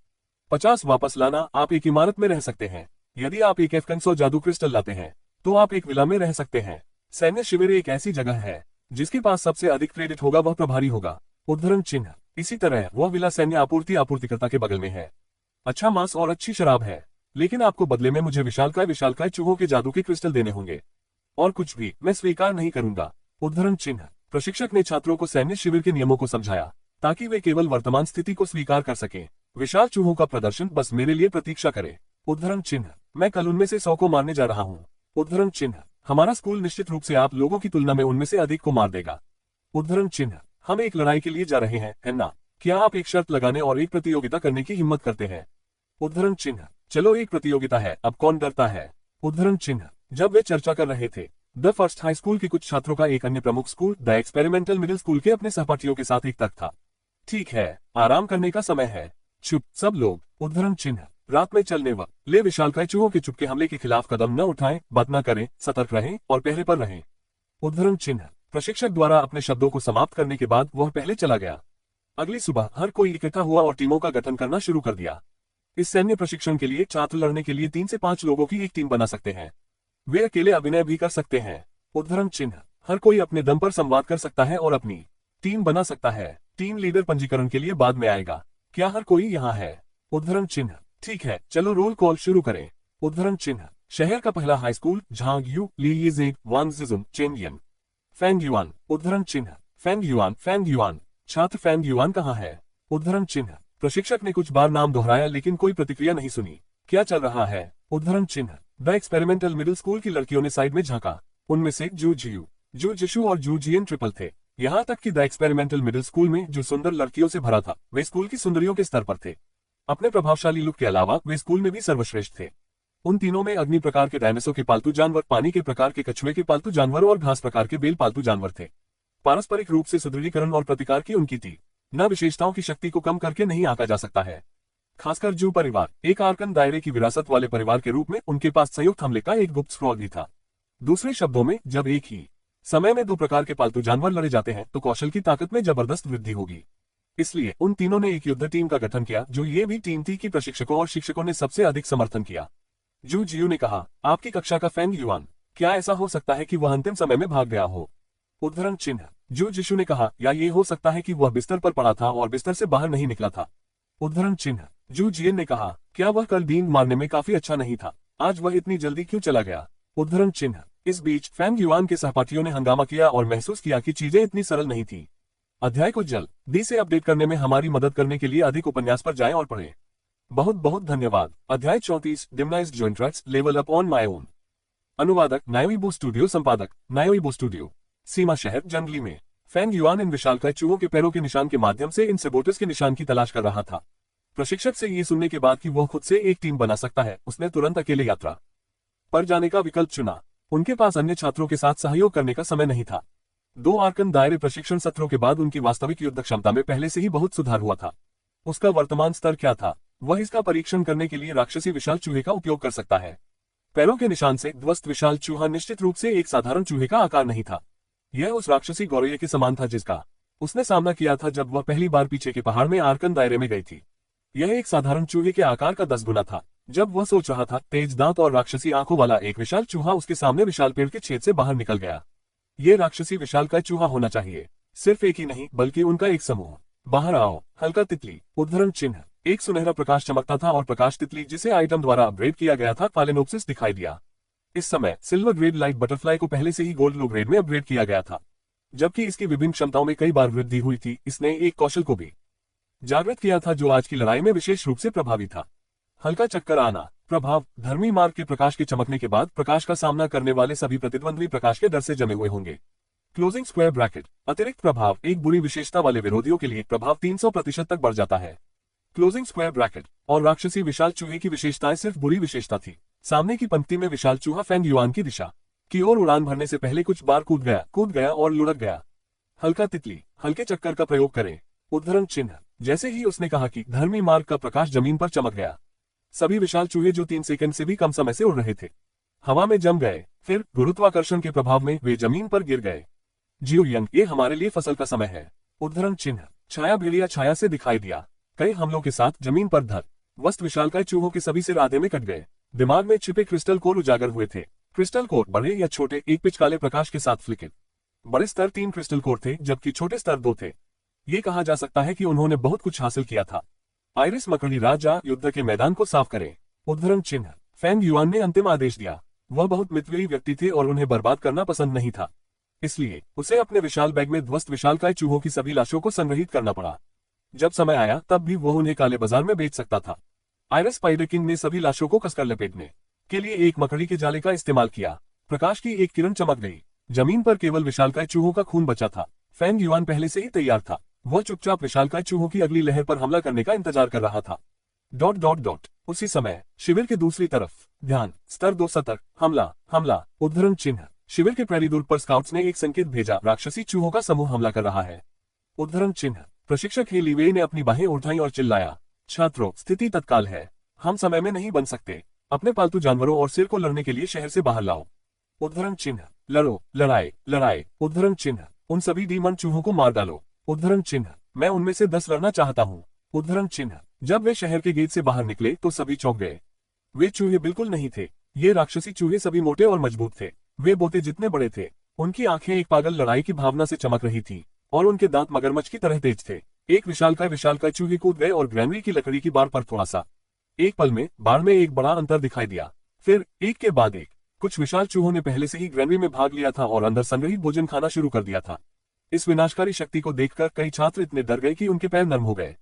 50 वापस लाना, आप एक इमारत में रह सकते हैं। यदि आप एक F 100 जादू क्रिस्टल लाते हैं तो आप एक विला में रह सकते हैं। सैन्य शिविर एक ऐसी जगह है जिसके पास सबसे अधिक क्रेडिट होगा वह प्रभारी होगा। उद्धरण चिन्ह। इसी तरह वह विला सैन्य आपूर्तिकर्ता के बगल में है। अच्छा मांस और अच्छी शराब है, लेकिन आपको बदले में मुझे विशालकाय चूहों के जादू के क्रिस्टल देने होंगे। और कुछ भी मैं स्वीकार नहीं करूंगा। उद्धरण चिन्ह। प्रशिक्षक ने छात्रों को सैन्य शिविर के नियमों को समझाया ताकि वे केवल वर्तमान स्थिति को स्वीकार कर सकें। विशाल चूहों का प्रदर्शन बस मेरे लिए प्रतीक्षा करे। उद्धरण चिन्ह। मैं कल उनमें से 100 को मारने जा रहा हूँ। उद्धरण चिन्ह। हमारा स्कूल निश्चित रूप से आप लोगों की तुलना में उनमें से अधिक को मार देगा। उद्धरण चिन्ह। हम एक लड़ाई के लिए जा रहे हैं, है ना? क्या आप एक शर्त लगाने और एक प्रतियोगिता करने की हिम्मत करते हैं? उद्धरण चिन्ह। चलो एक प्रतियोगिता है, अब कौन डरता है? उद्धरण चिन्ह। जब वे चर्चा कर रहे थे, द फर्स्ट हाई स्कूल के कुछ छात्रों का एक अन्य प्रमुख school the experimental middle school के अपने सहपाठियों के साथ एक तक था। ठीक है, आराम करने का समय है। चुप सब लोग। उद्धरण चिन्ह। रात में चलने वक्त ले विशालकाय चूहों के चुपके हमले के खिलाफ कदम न उठाएं, बात न करें, सतर्क रहें और पहरे पर रहें। उद्धरण चिन्ह। प्रशिक्षक द्वारा अपने शब्दों को समाप्त करने के बाद वह पहले चला गया। अगली सुबह हर कोई इकट्ठा हुआ और टीमों का गठन करना शुरू कर दिया। इस सैन्य प्रशिक्षण के लिए छात्र लड़ने के लिए 3 से 5 लोगों की एक टीम बना सकते हैं। वे अकेले अभिनय भी कर सकते हैं। उद्धरण चिन्ह। हर कोई अपने दम पर संवाद कर सकता है और अपनी टीम बना सकता है। टीम लीडर पंजीकरण के लिए बाद में आएगा। क्या हर कोई यहाँ है? उद्धरण चिन्ह। ठीक है, चलो रोल कॉल शुरू करें। उद्धरण चिन्ह। शहर का पहला high school Zhang Yu Li वांगजिजुम चेनयन फैंग युआन। उद्धरण चिन्ह। Fang Yuan. छात्र फैंग युआन कहाँ है? उद्धरण चिन्ह। प्रशिक्षक ने कुछ बार नाम दोहराया लेकिन कोई प्रतिक्रिया नहीं सुनी। क्या चल रहा है? उद्धरण चिन्ह। द एक्सपेरिमेंटल मिडिल स्कूल की लड़कियों ने साइड में झांका। उनमें से जू जिशु और जू जियन ट्रिपल थे। यहाँ तक कि द एक्सपेरिमेंटल मिडिल स्कूल में जो सुंदर लड़कियों से भरा था वे स्कूल की सुंदरियों के स्तर पर थे। अपने प्रभावशाली लुक के अलावा वे स्कूल में भी सर्वश्रेष्ठ थे। उन तीनों में अग्नि प्रकार के डायनासोर के पालतू जानवर, पानी के प्रकार के कछुए के पालतू जानवर और घास प्रकार के बेल पालतू जानवर थे। पारस्परिक रूप से सुदृढ़ीकरण और प्रतिकार की उनकी थी। न विशेषताओं की शक्ति को कम करके नहीं आंका जा सकता है। खासकर जू परिवार एक आर्कन दायरे की विरासत वाले परिवार के रूप में उनके पास संयुक्त हमले का एक गुप्त स्क्रॉल भी था। दूसरे शब्दों में, जब एक ही समय में 2 प्रकार के पालतू जानवर लड़े जाते हैं तो कौशल की ताकत में जबरदस्त वृद्धि होगी। इसलिए उन तीनों ने एक युद्ध टीम का गठन किया, जो ये भी टीम थी कि प्रशिक्षकों और शिक्षकों ने सबसे अधिक समर्थन किया। जू जियू ने कहा, आपकी कक्षा का फैंग युआन, क्या ऐसा हो सकता है कि वह अंतिम समय में भाग गया हो? उद्धरण चिन्ह। जू जिशु ने कहा, या ये हो सकता है कि वह बिस्तर पर पड़ा था और बिस्तर से बाहर नहीं निकला था। उद्धरण चिन्ह। जू जियन ने कहा, क्या वह कल बींग मारने में काफी अच्छा नहीं था? आज वह इतनी जल्दी क्यों चला गया? उद्धरण चिन्ह। इस बीच फैंग युआन के सहपाठियों ने हंगामा किया और महसूस किया कि चीजें इतनी सरल नहीं थी। अध्याय को जल्दी से अपडेट करने में हमारी मदद करने के लिए अधिक उपन्यास पर जाएं और पढ़ें। बहुत बहुत धन्यवाद। अध्याय 34 डिमनाइज्ड जॉइंट्रैक्ट्स level up on my own. अनुवादक नायोइबो स्टूडियो, संपादक नायोइबो स्टूडियो। सीमा शहर जंगली में फैंग युआन इन विशालकाय चूहों के पैरों के निशान के माध्यम से इन सेबोटस के निशान की तलाश कर रहा था। प्रशिक्षक से ये सुनने के बाद कि वह खुद से एक टीम बना सकता है, उसने तुरंत अकेले यात्रा पर जाने का विकल्प चुना। उनके पास अन्य छात्रों के साथ सहयोग करने का समय नहीं था। 2 आर्कन दायरे प्रशिक्षण सत्रों के बाद उनकी वास्तविक युद्ध क्षमता में पहले से ही बहुत सुधार हुआ था। उसका वर्तमान स्तर क्या था? वह इसका परीक्षण करने के लिए राक्षसी विशाल चूहे का उपयोग कर सकता है। पैरों के निशान से ध्वस्त विशाल चूहा निश्चित रूप से एक साधारण चूहे का आकार नहीं था। यह उस राक्षसी गौरैया के समान था जिसका उसने सामना किया था जब वह पहली बार पीछे के पहाड़ में आर्कन दायरे में गई थी। यह एक साधारण चूहे के आकार का 10 गुना था। जब वह सोच रहा था, तेज दांत और राक्षसी आंखों वाला एक विशाल चूहा उसके सामने विशाल पेड़ के छेद से बाहर निकल गया। ये राक्षसी विशालकाय चूहा होना चाहिए, सिर्फ एक ही नहीं बल्कि उनका एक समूह। बाहर आओ हल्का तितली। उद्धरण चिन्ह। एक सुनहरा प्रकाश चमकता था और प्रकाश तितली, जिसे आइटम द्वारा अपग्रेड किया गया था, फालेनोप्सिस दिखाई दिया। इस समय सिल्वर ग्रेड लाइट बटरफ्लाई को पहले से ही गोल्ड लो ग्रेड में अपग्रेड किया गया था। जबकि इसकी विभिन्न क्षमताओं में कई बार वृद्धि हुई थी, इसने एक कौशल को भी जागृत किया था जो आज की लड़ाई में विशेष रूप से प्रभावी था। हल्का चक्कर आना। प्रभाव। धर्मी मार्ग के प्रकाश के चमकने के बाद प्रकाश का सामना करने वाले सभी प्रतिद्वंद्वी प्रकाश के डर से जमे हुए होंगे। Closing square bracket. अतिरिक्त प्रभाव। एक बुरी विशेषता वाले विरोधियों के लिए प्रभाव 300% तक बढ़ जाता है। Closing square bracket. और राक्षसी विशाल चूहे की विशेषताएं सिर्फ बुरी विशेषता थी। सामने की पंक्ति में विशाल चूहा फेंग युआन की दिशा की ओर उड़ान भरने से पहले कुछ बार कूद गया और लुढ़क गया। हल्का तितली। हल्के चक्कर का प्रयोग करें। उद्धरण चिन्ह। जैसे ही उसने कहा कि धर्मी मार्ग का प्रकाश जमीन पर चमक गया, सभी विशाल चूहे जो 3 सेकंड से भी कम समय से उड़ रहे थे हवा में जम गए। फिर गुरुत्वाकर्षण के प्रभाव में वे जमीन पर गिर गए। जियो यंग, ये हमारे लिए फसल का समय है। उद्धरण चिन्ह। छाया भेड़िया छाया से दिखाई दिया। कई हमलों के साथ जमीन पर धर वस्त विशालकाय चूहों के सभी सिर आधे में कट गए। दिमाग में छिपे क्रिस्टल कोर उजागर हुए थे। क्रिस्टल कोर बड़े या छोटे, एक पिच काले प्रकाश के साथ फ्लिकर। बड़े स्तर 3 क्रिस्टल कोर थे जबकि छोटे स्तर 2 थे। ये कहा जा सकता है कि उन्होंने बहुत कुछ हासिल किया था। आइरिस मकड़ी राजा, युद्ध के मैदान को साफ करें। उद्धरण चिन्ह। फेंग युआन ने अंतिम आदेश दिया। वह बहुत मितव्ययी व्यक्ति थे और उन्हें बर्बाद करना पसंद नहीं था, इसलिए उसे अपने विशाल बैग में ध्वस्त विशालकाय चूहों की सभी लाशों को संग्रहित करना पड़ा। जब समय आया तब भी वो उन्हें काले बाजार में बेच सकता था। आइरिस स्पाइडर किंग ने सभी लाशों को कसकर लपेटने के लिए एक मकड़ी के जाले का इस्तेमाल किया। प्रकाश की एक किरण चमक गई। जमीन पर केवल विशालकाय चूहों का खून बचा था। फेंग युआन पहले से ही तैयार था। वह चुपचाप विशालकाय चूहों की अगली लहर पर हमला करने का इंतजार कर रहा था। ... उसी समय शिविर के दूसरी तरफ ध्यान स्तर 2 सतर्क हमला। उद्धरण चिन्ह। शिविर के प्रहरी दूर पर स्काउट्स ने एक संकेत भेजा, राक्षसी चूहों का समूह हमला कर रहा है। उद्धरण चिन्ह। प्रशिक्षक हे लीवे ने अपनी बाहें उठाई और चिल्लाया, छात्रों, स्थिति तत्काल है। हम समय में नहीं बन सकते। अपने पालतू जानवरों और सिर को लड़ने के लिए शहर से बाहर लाओ। उद्धरण चिन्ह। लड़ो, लड़ाई। उद्धरण चिन्ह। उन सभी डीमन चूहों को मार डालो। उद्धरण चिन्ह। मैं उनमें से 10 लड़ना चाहता हूँ। उद्धरण चिन्ह। जब वे शहर के गेट से बाहर निकले तो सभी चौंक गए। वे चूहे बिल्कुल नहीं थे। ये राक्षसी चूहे सभी मोटे और मजबूत थे। वे बोते जितने बड़े थे। उनकी आंखें एक पागल लड़ाई की भावना से चमक रही थी और उनके दांत मगरमच्छ की तरह तेज थे। एक विशालकाय चूहे कूद गए और ग्रैनरी की लकड़ी की बाड़ पर थोड़ा सा एक पल में बाड़ में एक बड़ा अंतर दिखाई दिया। फिर एक के बाद एक कुछ विशाल चूहों ने पहले से ही ग्रैनरी में भाग लिया था और अंदर संग्रहित भोजन खाना शुरू कर दिया था। इस विनाशकारी शक्ति को देखकर कई छात्र इतने डर गए कि उनके पैर नर्म हो गए।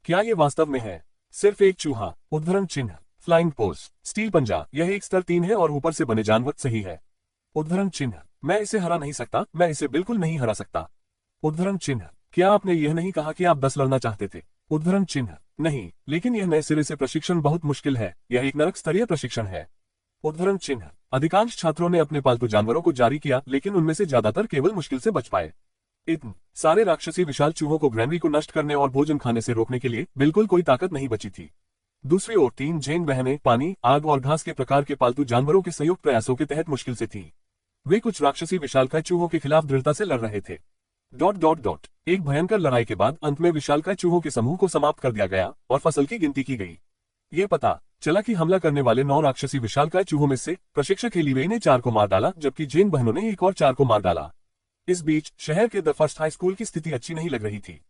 क्या ये वास्तव में है? सिर्फ एक चूहा। उद्धरण चिन्ह। Flying pose. स्टील पंजा। यह एक स्तर 3 है और ऊपर से बने जानवर सही है। उद्धरण चिन्ह। मैं इसे हरा नहीं सकता, मैं इसे बिल्कुल नहीं हरा सकता। उद्धरण चिन्ह। क्या आपने यह नहीं कहा कि आप 10 लड़ना चाहते थे? उद्धरण चिन्ह। नहीं, लेकिन यह नए सिरे से प्रशिक्षण बहुत मुश्किल है। यह एक नरक स्तरीय प्रशिक्षण है। उद्धरण चिन्ह। अधिकांश छात्रों ने अपने पालतू जानवरों को जारी किया, लेकिन उनमें से ज्यादातर केवल मुश्किल से बच पाए। इतने सारे राक्षसी विशाल चूहों को ग्रैनरी को नष्ट करने और भोजन खाने से रोकने के लिए बिल्कुल कोई ताकत नहीं बची थी। दूसरी ओर 3 जैन बहनें पानी, आग और घास के प्रकार के पालतू जानवरों के संयुक्त प्रयासों के तहत मुश्किल से थी। वे कुछ राक्षसी विशालकाय चूहों के खिलाफ दृढ़ता से लड़ रहे थे। ... एक भयंकर लड़ाई के बाद अंत में विशालकाय चूहों के समूह को समाप्त कर दिया गया और फसल की गिनती की गई। ये पता चला कि हमला करने वाले 9 राक्षसी विशालकाय चूहों में से प्रशिक्षक हेलीवे ने 4 को मार डाला, जबकि जैन बहनों ने एक और 4 को मार डाला। इस बीच शहर के द फर्स्ट हाई स्कूल की स्थिति अच्छी नहीं लग रही थी।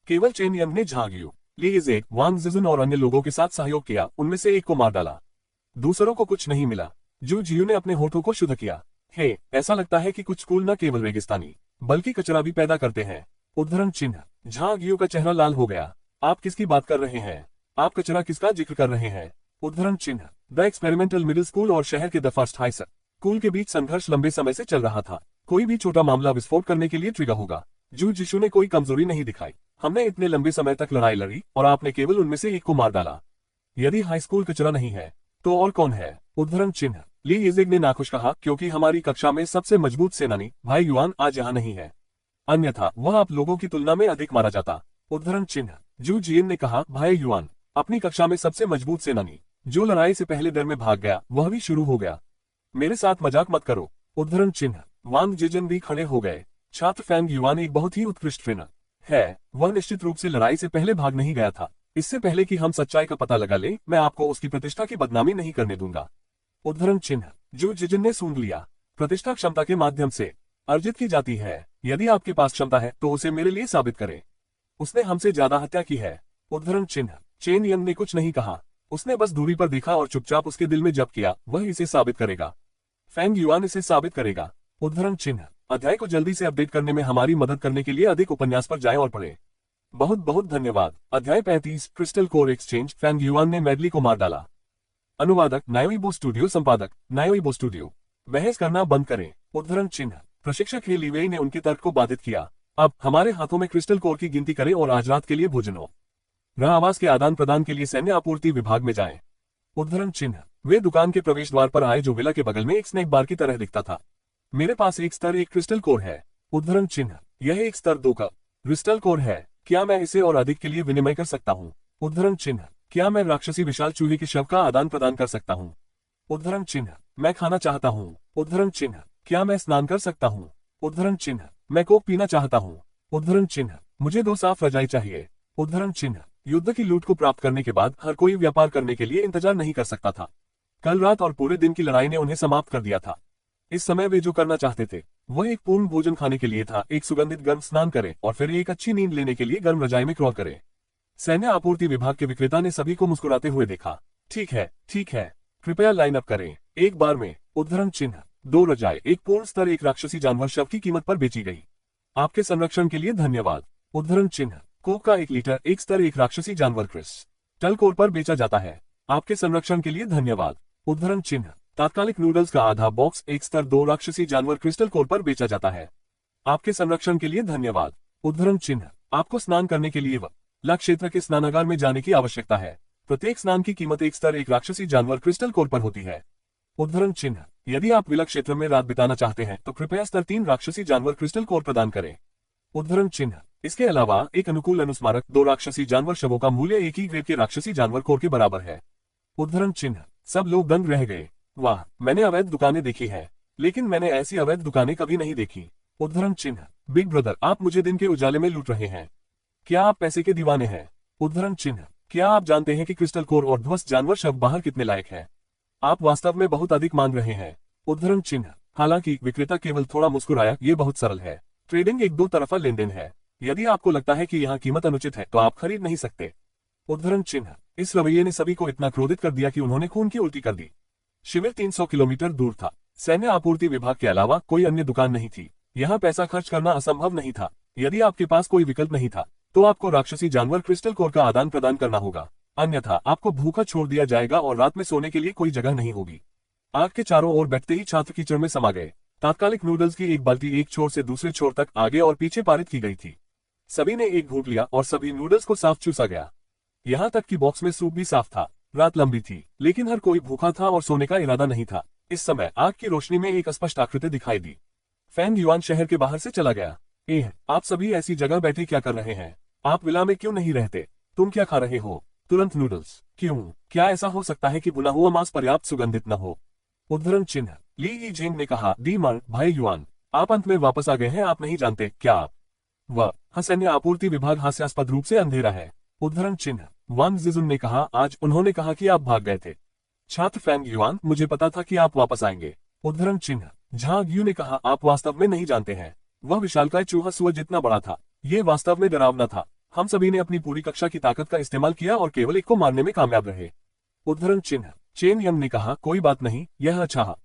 केवल चेन यंग ने झांगियो, लीजे, वांग जिजुन और अन्य लोगों के साथ सहयोग किया, उनमें से एक को मार डाला। दूसरों को कुछ नहीं मिला। जू जियू ने अपने होठों को शुद्ध किया। ऐसा लगता है कि कुछ स्कूल न केवल रेगिस्तानी बल्कि कचरा भी पैदा करते हैं। उद्धरण चिन्ह। झांगियो का चेहरा लाल हो गया। आप किसकी बात कर रहे हैं? आप कचरा किसका जिक्र कर रहे हैं? उद्धरण चिन्ह। द एक्सपेरिमेंटल मिडिल स्कूल और शहर के द फर्स्ट हाई स्कूल के बीच संघर्ष लंबे समय से चल रहा था। कोई भी छोटा मामला विस्फोट करने के लिए ट्रिगर होगा। जू जिशु ने कोई कमजोरी नहीं दिखाई। हमने इतने लंबे समय तक लड़ाई लड़ी और आपने केवल उनमें से एक को मार डाला। यदि हाई स्कूल कचरा नहीं है तो और कौन है? उद्धरण चिन्ह। ली येजिग ने नाखुश कहा, क्योंकि हमारी कक्षा में सबसे मजबूत सेनानी भाई युआन आज यहाँ नहीं है, अन्यथा वह आप लोगों की तुलना में अधिक मारा जाता। उद्धरण चिन्ह। जू जियन ने कहा, भाई युआन अपनी कक्षा में सबसे मजबूत सेनानी जो लड़ाई से पहले डर में भाग गया, वह भी शुरू हो गया। मेरे साथ मजाक मत करो। उद्धरण चिन्ह। वांग जिजन भी खड़े हो गए। छात्र फेंग युआन एक बहुत ही उत्कृष्ट ट्रेनर है। वह निश्चित रूप से लड़ाई से पहले भाग नहीं गया था। इससे पहले कि हम सच्चाई का पता लगा ले, मैं आपको उसकी प्रतिष्ठा की बदनामी नहीं करने दूंगा। उद्धरण चिन्ह। जू जिजन ने सूंघ लिया। प्रतिष्ठा क्षमता के माध्यम से अर्जित की जाती है। यदि आपके पास क्षमता है तो उसे मेरे लिए साबित करें। उसने हमसे ज्यादा हत्या की है। उद्धरण चिन्ह। चेन यंग ने कुछ नहीं कहा। उसने बस दूरी पर देखा और चुपचाप उसके दिल में जप किया, वह इसे साबित करेगा। फेंग युआन इसे साबित करेगा। उद्धरण चिन्ह। अध्याय को जल्दी से अपडेट करने में हमारी मदद करने के लिए अधिक उपन्यास पर जाएं और पढ़ें। बहुत बहुत धन्यवाद। अध्याय 35 crystal core exchange. Fang Yuan ने मैडली को मार डाला। अनुवादक नायोइबो स्टूडियो। संपादक नायोइबो स्टूडियो। बहस करना बंद करें। उद्धरण चिन्ह। प्रशिक्षक हे लीवेई ने उनके तर्क को बाधित किया। अब हमारे हाथों में क्रिस्टल कोर की गिनती करें और आज रात के लिए भोजन हो। आवास के आदान प्रदान के लिए सैन्य आपूर्ति विभाग में जाएं। उद्धरण चिन्ह। वे दुकान के प्रवेश द्वार पर आए जो विला के बगल में एक स्नैक बार की तरह दिखता था। मेरे पास एक स्तर 1 क्रिस्टल कोर है। उद्धरण चिन्ह। यह एक स्तर 2 का क्रिस्टल कोर है। क्या मैं इसे और अधिक के लिए विनिमय कर सकता हूँ? उद्धरण चिन्ह। क्या मैं राक्षसी विशाल चूहे के शव का आदान प्रदान कर सकता हूँ? उद्धरण चिन्ह। मैं खाना चाहता हूँ। उद्धरण चिन्ह। क्या मैं स्नान कर सकता हूँ? उद्धरण चिन्ह। मैं कोक पीना चाहता हूँ। उद्धरण चिन्ह। मुझे 2 साफ रजाई चाहिए। उद्धरण चिन्ह। युद्ध की लूट को प्राप्त करने के बाद हर कोई व्यापार करने के लिए इंतजार नहीं कर सकता था। कल रात और पूरे दिन की लड़ाई ने उन्हें समाप्त कर दिया था। इस समय वे जो करना चाहते थे वह एक पूर्ण भोजन खाने के लिए था, एक सुगंधित गर्म स्नान करें और फिर एक अच्छी नींद लेने के लिए गर्म रजाई में क्रॉल करें। सैन्य आपूर्ति विभाग के विक्रेता ने सभी को मुस्कुराते हुए देखा। ठीक है, कृपया लाइन अप करें। एक बार में। उद्धरण चिन्ह। 2 रजाई, एक पूर्ण स्तर 1 राक्षसी जानवर शव की कीमत पर बेची गई। आपके संरक्षण के लिए धन्यवाद। उद्धरण चिन्ह। कोक का 1 लीटर, एक स्तर 1 राक्षसी जानवर क्रिस्टल कोर पर बेचा जाता है। आपके संरक्षण के लिए धन्यवाद। उद्धरण चिन्ह। तात्कालिक नूडल्स का आधा बॉक्स, एक स्तर 2 राक्षसी जानवर क्रिस्टल कोर पर बेचा जाता है। आपके संरक्षण के लिए धन्यवाद। उद्धरण चिन्ह। आपको स्नान करने के लिए वला क्षेत्र के स्नानागार में जाने की आवश्यकता है। प्रत्येक स्नान की कीमत 1 स्तर 1 राक्षसी जानवर क्रिस्टल कोर पर होती है। उद्धरण चिन्ह। यदि आप विला क्षेत्र में रात बिताना चाहते हैं तो कृपया स्तर 3 राक्षसी जानवर क्रिस्टल कोर प्रदान करें। उद्धरण चिन्ह। इसके अलावा एक अनुकूल अनुस्मारक 2 राक्षसी जानवर शवों का मूल्य एक ही ग्रेड के राक्षसी जानवर कोर के बराबर है। उद्धरण चिन्ह। सब लोग दंग रह गए। वाह, मैंने अवैध दुकानें देखी है, लेकिन मैंने ऐसी अवैध दुकानें कभी नहीं देखी। उद्धरण चिन्ह। बिग ब्रदर, आप मुझे दिन के उजाले में लूट रहे हैं। क्या आप पैसे के दीवाने हैं? उद्धरण चिन्ह। क्या आप जानते हैं कि क्रिस्टल कोर और ध्वस्त जानवर शव बाहर कितने लायक है? आप वास्तव में बहुत अधिक मांग रहे हैं। उद्धरण चिन्ह। हालांकि विक्रेता केवल थोड़ा मुस्कुराया। ये बहुत सरल है। ट्रेडिंग एक 2 तरफा लेनदेन है। यदि आपको लगता है कि यहाँ कीमत अनुचित है तो आप खरीद नहीं सकते। उद्धरण चिन्ह। इस रवैये ने सभी को इतना क्रोधित कर दिया कि उन्होंने खून की उल्टी कर दी। शिविर 300 किलोमीटर दूर था। सैन्य आपूर्ति विभाग के अलावा कोई अन्य दुकान नहीं थी। यहाँ पैसा खर्च करना असंभव नहीं था। यदि आपके पास कोई विकल्प नहीं था तो आपको राक्षसी जानवर क्रिस्टल कोर का आदान प्रदान करना होगा, अन्यथा आपको भूखा छोड़ दिया जाएगा और रात में सोने के लिए कोई जगह नहीं होगी। आग के चारों ओर बैठते ही छात्र कीचड़ में समा गए। तात्कालिक नूडल्स की एक बाल्टी एक छोर से दूसरे छोर तक आगे और पीछे पारित की गई थी। सभी ने एक घूंट लिया और सभी नूडल्स को साफ चूसा गया। यहाँ तक कि बॉक्स में सूप भी साफ था। रात लंबी थी, लेकिन हर कोई भूखा था और सोने का इरादा नहीं था। इस समय आग की रोशनी में एक अस्पष्ट आकृति दिखाई दी। फैंग युआन शहर के बाहर से चला गया। आप सभी ऐसी जगह बैठे क्या कर रहे हैं? आप विला में क्यों नहीं रहते? तुम क्या खा रहे हो? तुरंत नूडल्स। क्यों? क्या ऐसा हो सकता है कि भुना हुआ मांस पर्याप्त सुगंधित न हो? उद्धरण चिन्ह। ली यीजेंग ने कहा, डी मार भाई युआन, आप अंत में वापस आ गए हैं। आप नहीं जानते क्या आप? वह सैन्य आपूर्ति विभाग हास्यास्पद रूप से अंधेरा है। उद्धरण चिन्ह। वांग जिजुन ने कहा, आज उन्होंने कहा कि आप भाग गए थे। छात्र फैंग युआन, मुझे पता था कि आप वापस आएंगे। उद्धरण चिन्ह। झांग यू ने कहा, आप वास्तव में नहीं जानते हैं। वह विशालकाय चूहा सुअर जितना बड़ा था। ये वास्तव में डरावना था। हम सभी ने अपनी पूरी कक्षा की ताकत का इस्तेमाल किया और केवल एक को मारने में कामयाब रहे। उद्धरण चिन्ह। चेन यंग ने कहा, कोई बात नहीं, यह अच्छा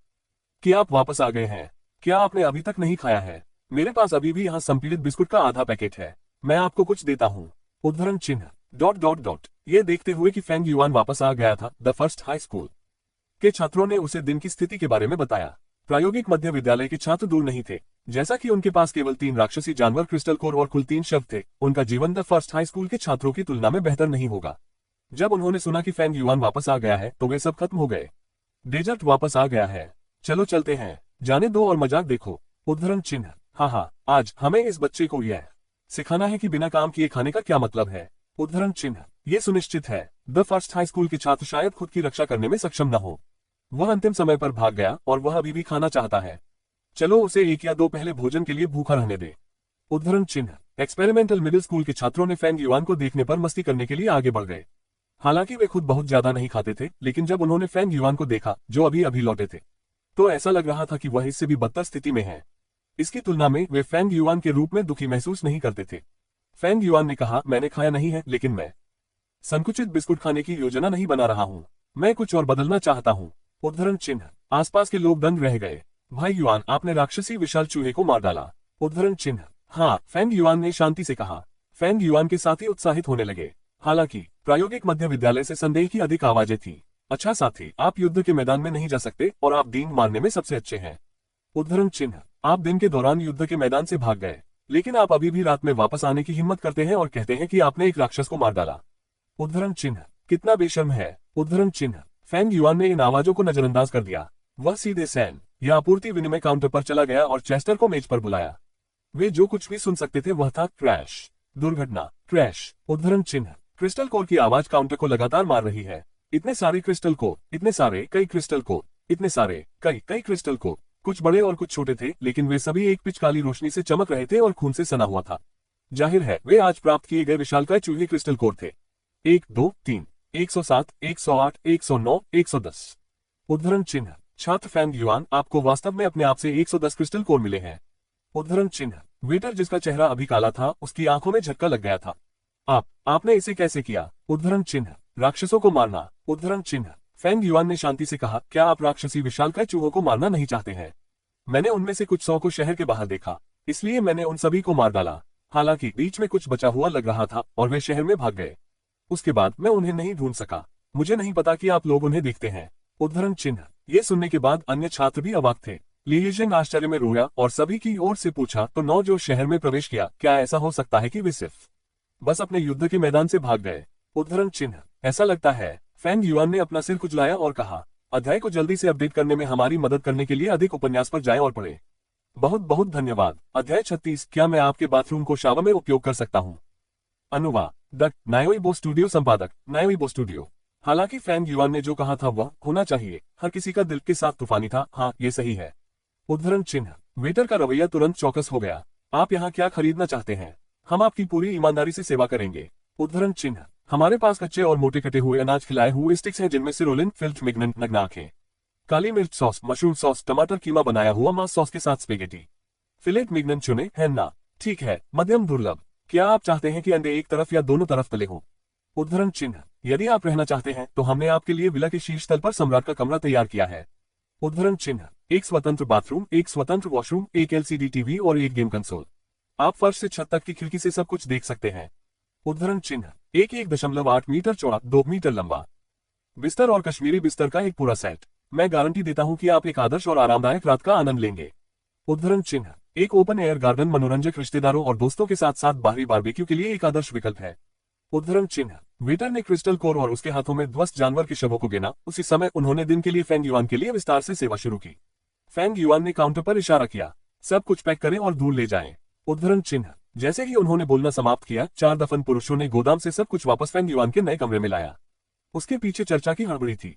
कि आप वापस आ गए हैं। क्या आपने अभी तक नहीं खाया है? मेरे पास अभी भी यहाँ संपीड़ित बिस्कुट का आधा पैकेट है, मैं आपको कुछ देता हूँ। उद्धरण चिन्ह। ... ये देखते हुए कि फैंग युआन वापस आ गया था, द फर्स्ट हाई स्कूल के छात्रों ने उसे दिन की स्थिति के बारे में बताया। प्रायोगिक मध्य विद्यालय के छात्र दूर नहीं थे। जैसा कि उनके पास केवल 3 राक्षसी जानवर क्रिस्टल कोर और कुल 3 शव थे, उनका जीवन द फर्स्ट हाई स्कूल के छात्रों की तुलना में बेहतर नहीं होगा। जब उन्होंने सुना कि फैंग युआन वापस आ गया है तो वे सब खत्म हो गए। डेजर्ट वापस आ गया है, चलो चलते हैं, जाने दो और मजाक देखो। उद्धरण चिन्ह। हाँ, आज हमें इस बच्चे को यह सिखाना है कि बिना काम किए खाने का क्या मतलब है। उद्धरण चिन्ह। ये सुनिश्चित है द फर्स्ट हाई स्कूल के छात्र शायद खुद की रक्षा करने में सक्षम न हो। वह अंतिम समय पर भाग गया और वह अभी भी खाना चाहता है। चलो उसे 1 या 2 पहले भोजन के लिए भूखा रहने दे। उद्धरण चिन्ह। एक्सपेरिमेंटल मिडिल स्कूल के छात्रों ने फैंग युआन को देखने पर मस्ती करने के लिए आगे बढ़ गए। हालांकि वे खुद बहुत ज्यादा नहीं खाते थे, लेकिन जब उन्होंने फैंग युआन को देखा जो अभी अभी लौटे थे, तो ऐसा लग रहा था कि वह इससे भी बदतर स्थिति में है। इसकी तुलना में वे फैंग युआन के रूप में दुखी महसूस नहीं करते थे। फैंग युआन ने कहा, मैंने खाया नहीं है, लेकिन मैं संकुचित बिस्कुट खाने की योजना नहीं बना रहा हूँ। मैं कुछ और बदलना चाहता हूँ। उद्धरण चिन्ह। आसपास के लोग दंग रह गए। भाई युआन, आपने राक्षसी विशाल चूहे को मार डाला। उद्धरण चिन्ह। हाँ, फेंग युआन ने शांति से कहा। फेंग युआन के साथी उत्साहित होने लगे। हालांकि प्रायोगिक मध्य विद्यालय से संदेह की अधिक आवाजें थी। अच्छा साथी, आप युद्ध के मैदान में नहीं जा सकते और आप दिन मारने में सबसे अच्छे हैं। उद्धरण चिन्ह। आप दिन के दौरान युद्ध के मैदान से भाग गए, लेकिन आप अभी भी रात में वापस आने की हिम्मत करते हैं और कहते हैं कि आपने एक राक्षस को मार डाला। उद्धरण चिन्ह। कितना बेशर्म है। उद्धरण चिन्ह। फेंग युआन ने इन आवाजों को नजरअंदाज कर दिया। वह सीधे सैन या आपूर्ति विनिमय काउंटर पर चला गया और चेस्टर को मेज पर बुलाया। वे जो कुछ भी सुन सकते थे वह था क्रैश, दुर्घटना, क्रैश। उद्धरण चिन्ह। क्रिस्टल कोर की आवाज काउंटर को लगातार मार रही है। इतने सारे क्रिस्टल कोर, इतने सारे कई क्रिस्टल कोर, इतने सारे कई कई क्रिस्टल कोर। कुछ बड़े और कुछ छोटे थे, लेकिन वे सभी एक पिच काली रोशनी से चमक रहे थे और खून से सना हुआ था। जाहिर है वे आज प्राप्त किए गए विशालकाय चूहे क्रिस्टल कोर थे। 1, 2, 3, 107, 108, 109, 110। उद्धरण चिन्ह। छात्र फेंग युआन, आपको वास्तव में अपने आप से 110 क्रिस्टल कोर मिले हैं। उद्धरण चिन्ह। वेटर, जिसका चेहरा अभी काला था, उसकी आंखों में झटका लग गया था। आपने इसे कैसे किया? उद्धरण चिन्ह। राक्षसों को मारना। उद्धरण चिन्ह। फेंग युआन ने शांति से कहा, क्या आप राक्षसी विशालकाय चूहों को मारना नहीं चाहते हैं? मैंने उनमें से कुछ 100 को शहर के बाहर देखा, इसलिए मैंने उन सभी को मार डाला। हालांकि बीच में कुछ बचा हुआ लग रहा था और वे शहर में भाग गए। उसके बाद मैं उन्हें नहीं ढूंढ सका। मुझे नहीं पता कि आप लोग उन्हें देखते हैं। उद्धरण चिन्ह। ये सुनने के बाद अन्य छात्र भी अवाक थे। ली यिज़ेंग आश्चर्य में रोया और सभी की ओर से पूछा, तो 9 जो शहर में प्रवेश किया, क्या ऐसा हो सकता है कि वे सिर्फ बस अपने युद्ध के मैदान से भाग गए? उद्धरण चिन्ह। ऐसा लगता है। फेंग युआन ने अपना सिर खुजलाया और कहा, अध्याय को जल्दी से अपडेट करने में हमारी मदद करने के लिए अधिक उपन्यास पर जाएं और पढ़ें। बहुत बहुत धन्यवाद। अध्याय 36। क्या मैं आपके बाथरूम को शावर में उपयोग कर सकता हूँ? अनुवाद द नायोइबो स्टूडियो। संपादक नायोइबो स्टूडियो। हालांकि फेंग युआन ने जो कहा था वह होना चाहिए। हर किसी का दिल के साथ तूफानी था। हाँ, ये सही है। उद्धरण चिन्ह। वेटर का रवैया तुरंत चौकस हो गया। आप यहाँ क्या खरीदना चाहते हैं? हम आपकी पूरी ईमानदारी से सेवा करेंगे। उद्धरण चिन्ह। हमारे पास कच्चे और मोटे कटे हुए अनाज खिलाए हुए स्टिक्स हैं, जिनमें सिरोलिन, फिल्ट, मिग्नेंट, नगनाखें, काली मिर्च सॉस, मशरूम सॉस, टमाटर कीमा बनाया हुआ मांस सॉस के साथ स्पेगेटी, फिलेट मिग्नेंट चुने हैं ना? ठीक है, मध्यम दुर्लभ। क्या आप चाहते हैं कि अंडे एक तरफ या दोनों तरफ तले हों? उद्धरण चिन्ह। यदि आप रहना चाहते हैं तो हमने आपके लिए विला के शीर्ष तल पर सम्राट का कमरा तैयार किया है। उद्धरण चिन्ह। एक स्वतंत्र बाथरूम, एक स्वतंत्र वॉशरूम, एक एलसीडी टीवी और एक गेम कंसोल। आप फर्श से छत तक की खिड़की से सब कुछ देख सकते हैं। उद्धरण चिन्ह। 1.8 मीटर चौड़ा, 2 मीटर लंबा बिस्तर और कश्मीरी बिस्तर का एक पूरा सेट। मैं गारंटी देता हूं कि आप एक आदर्श और आरामदायक रात का आनंद लेंगे। उद्धरण चिन्ह। एक ओपन एयर गार्डन मनोरंजक रिश्तेदारों और दोस्तों के साथ साथ बाहरी बारबेक्यू के लिए एक आदर्श विकल्प है। उद्धरण चिन्ह। वेटर ने क्रिस्टल कोर और उसके हाथों में ध्वस्त जानवर के शवों को गिना। उसी समय उन्होंने दिन के लिए फेंग युआन के लिए विस्तार से सेवा शुरू की। फेंग युआन ने काउंटर पर इशारा किया, सब कुछ पैक करें और दूर ले जाएं। उद्धरण चिन्ह। जैसे ही उन्होंने बोलना समाप्त किया, 4 दफन पुरुषों ने गोदाम से सब कुछ वापस फेंग युआन के नए कमरे में लाया। उसके पीछे चर्चा की हड़बड़ी थी। ...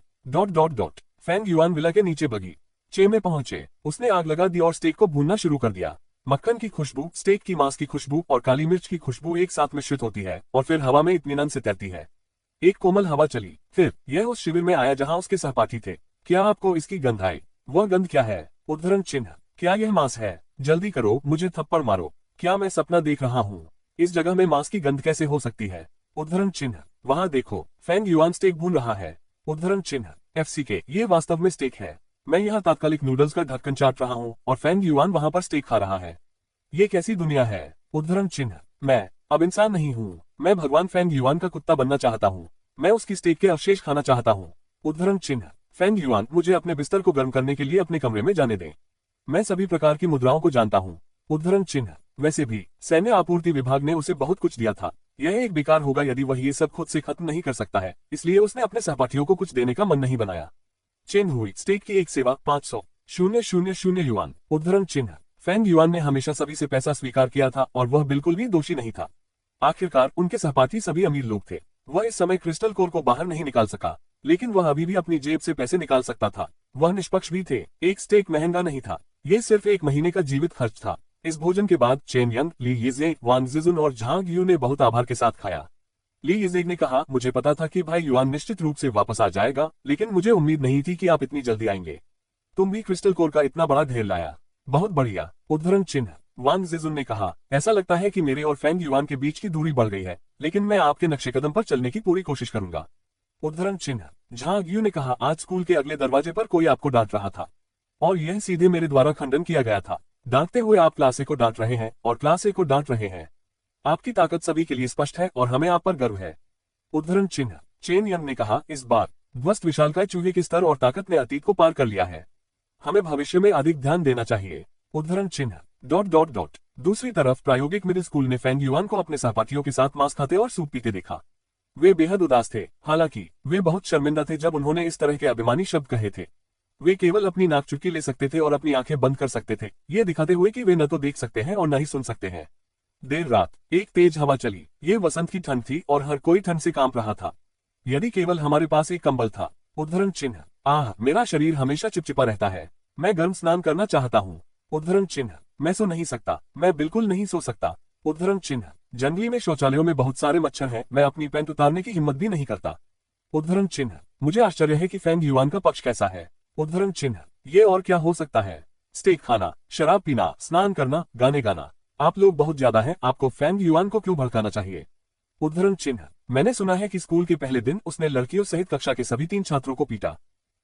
फेंग युआन विला के नीचे बगीचे में पहुंचे। उसने आग लगा दी और स्टेक को भूनना शुरू कर दिया। मक्खन की खुशबू, स्टेक की मांस की खुशबू और काली मिर्च की खुशबू एक साथ मिश्रित होती है और फिर हवा में इत्मीनान से तैरती है। एक कोमल हवा चली। फिर यह उस शिविर में आया जहां उसके सहपाठी थे। क्या आपको इसकी गंध आई? वह गंध क्या है? उद्धरण चिन्ह। क्या यह मांस है? जल्दी करो, मुझे थप्पड़ मारो। क्या मैं सपना देख रहा हूँ? इस जगह में मांस की गंध कैसे हो सकती है? उद्धरण चिन्ह। वहां देखो, फेंग युआन स्टेक भून रहा है। उद्धरण चिन्ह। FCK, ये वास्तव में स्टेक है। मैं यहाँ तात्कालिक नूडल्स का ढक्कन चाट रहा हूँ और फेंग युआन वहां पर स्टेक खा रहा है। ये कैसी दुनिया है? उद्धरण चिन्ह। मैं अब इंसान नहीं हूँ। मैं भगवान फेंग युआन का कुत्ता बनना चाहता हूँ। मैं उसकी स्टेक के अवशेष खाना चाहता हूँ। उद्धरण चिन्ह। फेंग युआन, मुझे अपने बिस्तर को गर्म करने के लिए अपने कमरे में जाने दें। मैं सभी प्रकार की मुद्राओं को जानता हूँ। उद्धरण चिन्ह। वैसे भी सैन्य आपूर्ति विभाग ने उसे बहुत कुछ दिया था। यह एक बेकार होगा यदि वह ये सब खुद से खत्म नहीं कर सकता है, इसलिए उसने अपने सहपाठियों को कुछ देने का मन नहीं बनाया। चेन हुई स्टेक की एक सेवा 500,000 युआन। उद्धरण चिन्ह। फेंग युआन ने हमेशा सभी से पैसा स्वीकार किया था और वह बिल्कुल भी दोषी नहीं था। आखिरकार उनके सहपाठी सभी अमीर लोग थे। वह इस समय क्रिस्टल कोर को बाहर नहीं निकाल सका, लेकिन वह अभी भी अपनी जेब से पैसे निकाल सकता था। वह निष्पक्ष भी थे। एक स्टेक महंगा नहीं था। ये सिर्फ एक महीने का जीवित खर्च था। इस भोजन के बाद चेन यंग, ली यिज़ेंग, वांग जिजुन और झांग यू ने बहुत आभार के साथ खाया। ली यिज़ेंग ने कहा, मुझे पता था कि भाई युआन निश्चित रूप से वापस आ जाएगा, लेकिन मुझे उम्मीद नहीं थी कि आप इतनी जल्दी आएंगे। तुम भी क्रिस्टल कोर का इतना बड़ा ढेर लाया। बहुत बढ़िया। उद्धरण चिन्ह। वांग जिजुन ने कहा, ऐसा लगता है कि मेरे और फेंग युआन के बीच की दूरी बढ़ गई है, लेकिन मैं आपके नक्शे कदम पर चलने की पूरी कोशिश करूंगा। उद्धरण चिन्ह। झांग यू ने कहा, आज स्कूल के अगले दरवाजे पर कोई आपको डांट रहा था। और यह सीधे मेरे द्वारा खंडन किया गया था। डांटते हुए आप क्लास ए को डांट रहे हैं और क्लास ए को डांट रहे हैं। आपकी ताकत सभी के लिए स्पष्ट है और हमें आप पर गर्व है। उद्धरण चिन्ह। चेन यंग ने कहा, इस बार ध्वस्त विशालकाय चूहे के स्तर और ताकत ने अतीत को पार कर लिया है। हमें भविष्य में अधिक ध्यान देना चाहिए। उद्धरण चिन्ह। ... दूसरी तरफ प्रायोगिक मिडिल स्कूल ने फेंग युआन को अपने सहपाठियों के साथ मांस खाते और सूप पीते देखा। वे बेहद उदास थे, हालांकि वे बहुत शर्मिंदा थे जब उन्होंने इस तरह के अभिमानी शब्द कहे थे। वे केवल अपनी नाक चुटकी ले सकते थे और अपनी आंखें बंद कर सकते थे, ये दिखाते हुए कि वे न तो देख सकते हैं और न ही सुन सकते हैं। देर रात एक तेज हवा चली। ये वसंत की ठंड थी और हर कोई ठंड से कांप रहा था। यदि केवल हमारे पास एक कंबल था। उद्धरण चिन्ह। आह, मेरा शरीर हमेशा चिपचिपा रहता है। मैं गर्म स्नान करना चाहता हूँ। उद्धरण चिन्ह। मैं सो नहीं सकता, मैं बिल्कुल नहीं सो सकता। उद्धरण चिन्ह। जंगली में शौचालयों में बहुत सारे मच्छर हैं, मैं अपनी पैंट उतारने की हिम्मत भी नहीं करता। उद्धरण चिन्ह। मुझे आश्चर्य है कि फेंग युआन का पक्ष कैसा है। उद्धरण चिन्ह। ये और क्या हो सकता है? स्टेक खाना, शराब पीना, स्नान करना, गाने गाना। आप लोग बहुत ज्यादा हैं, आपको फेंग युआन को क्यों भड़काना चाहिए? उद्धरण चिन्ह। मैंने सुना है कि स्कूल के पहले दिन उसने लड़कियों सहित कक्षा के सभी 3 छात्रों को पीटा।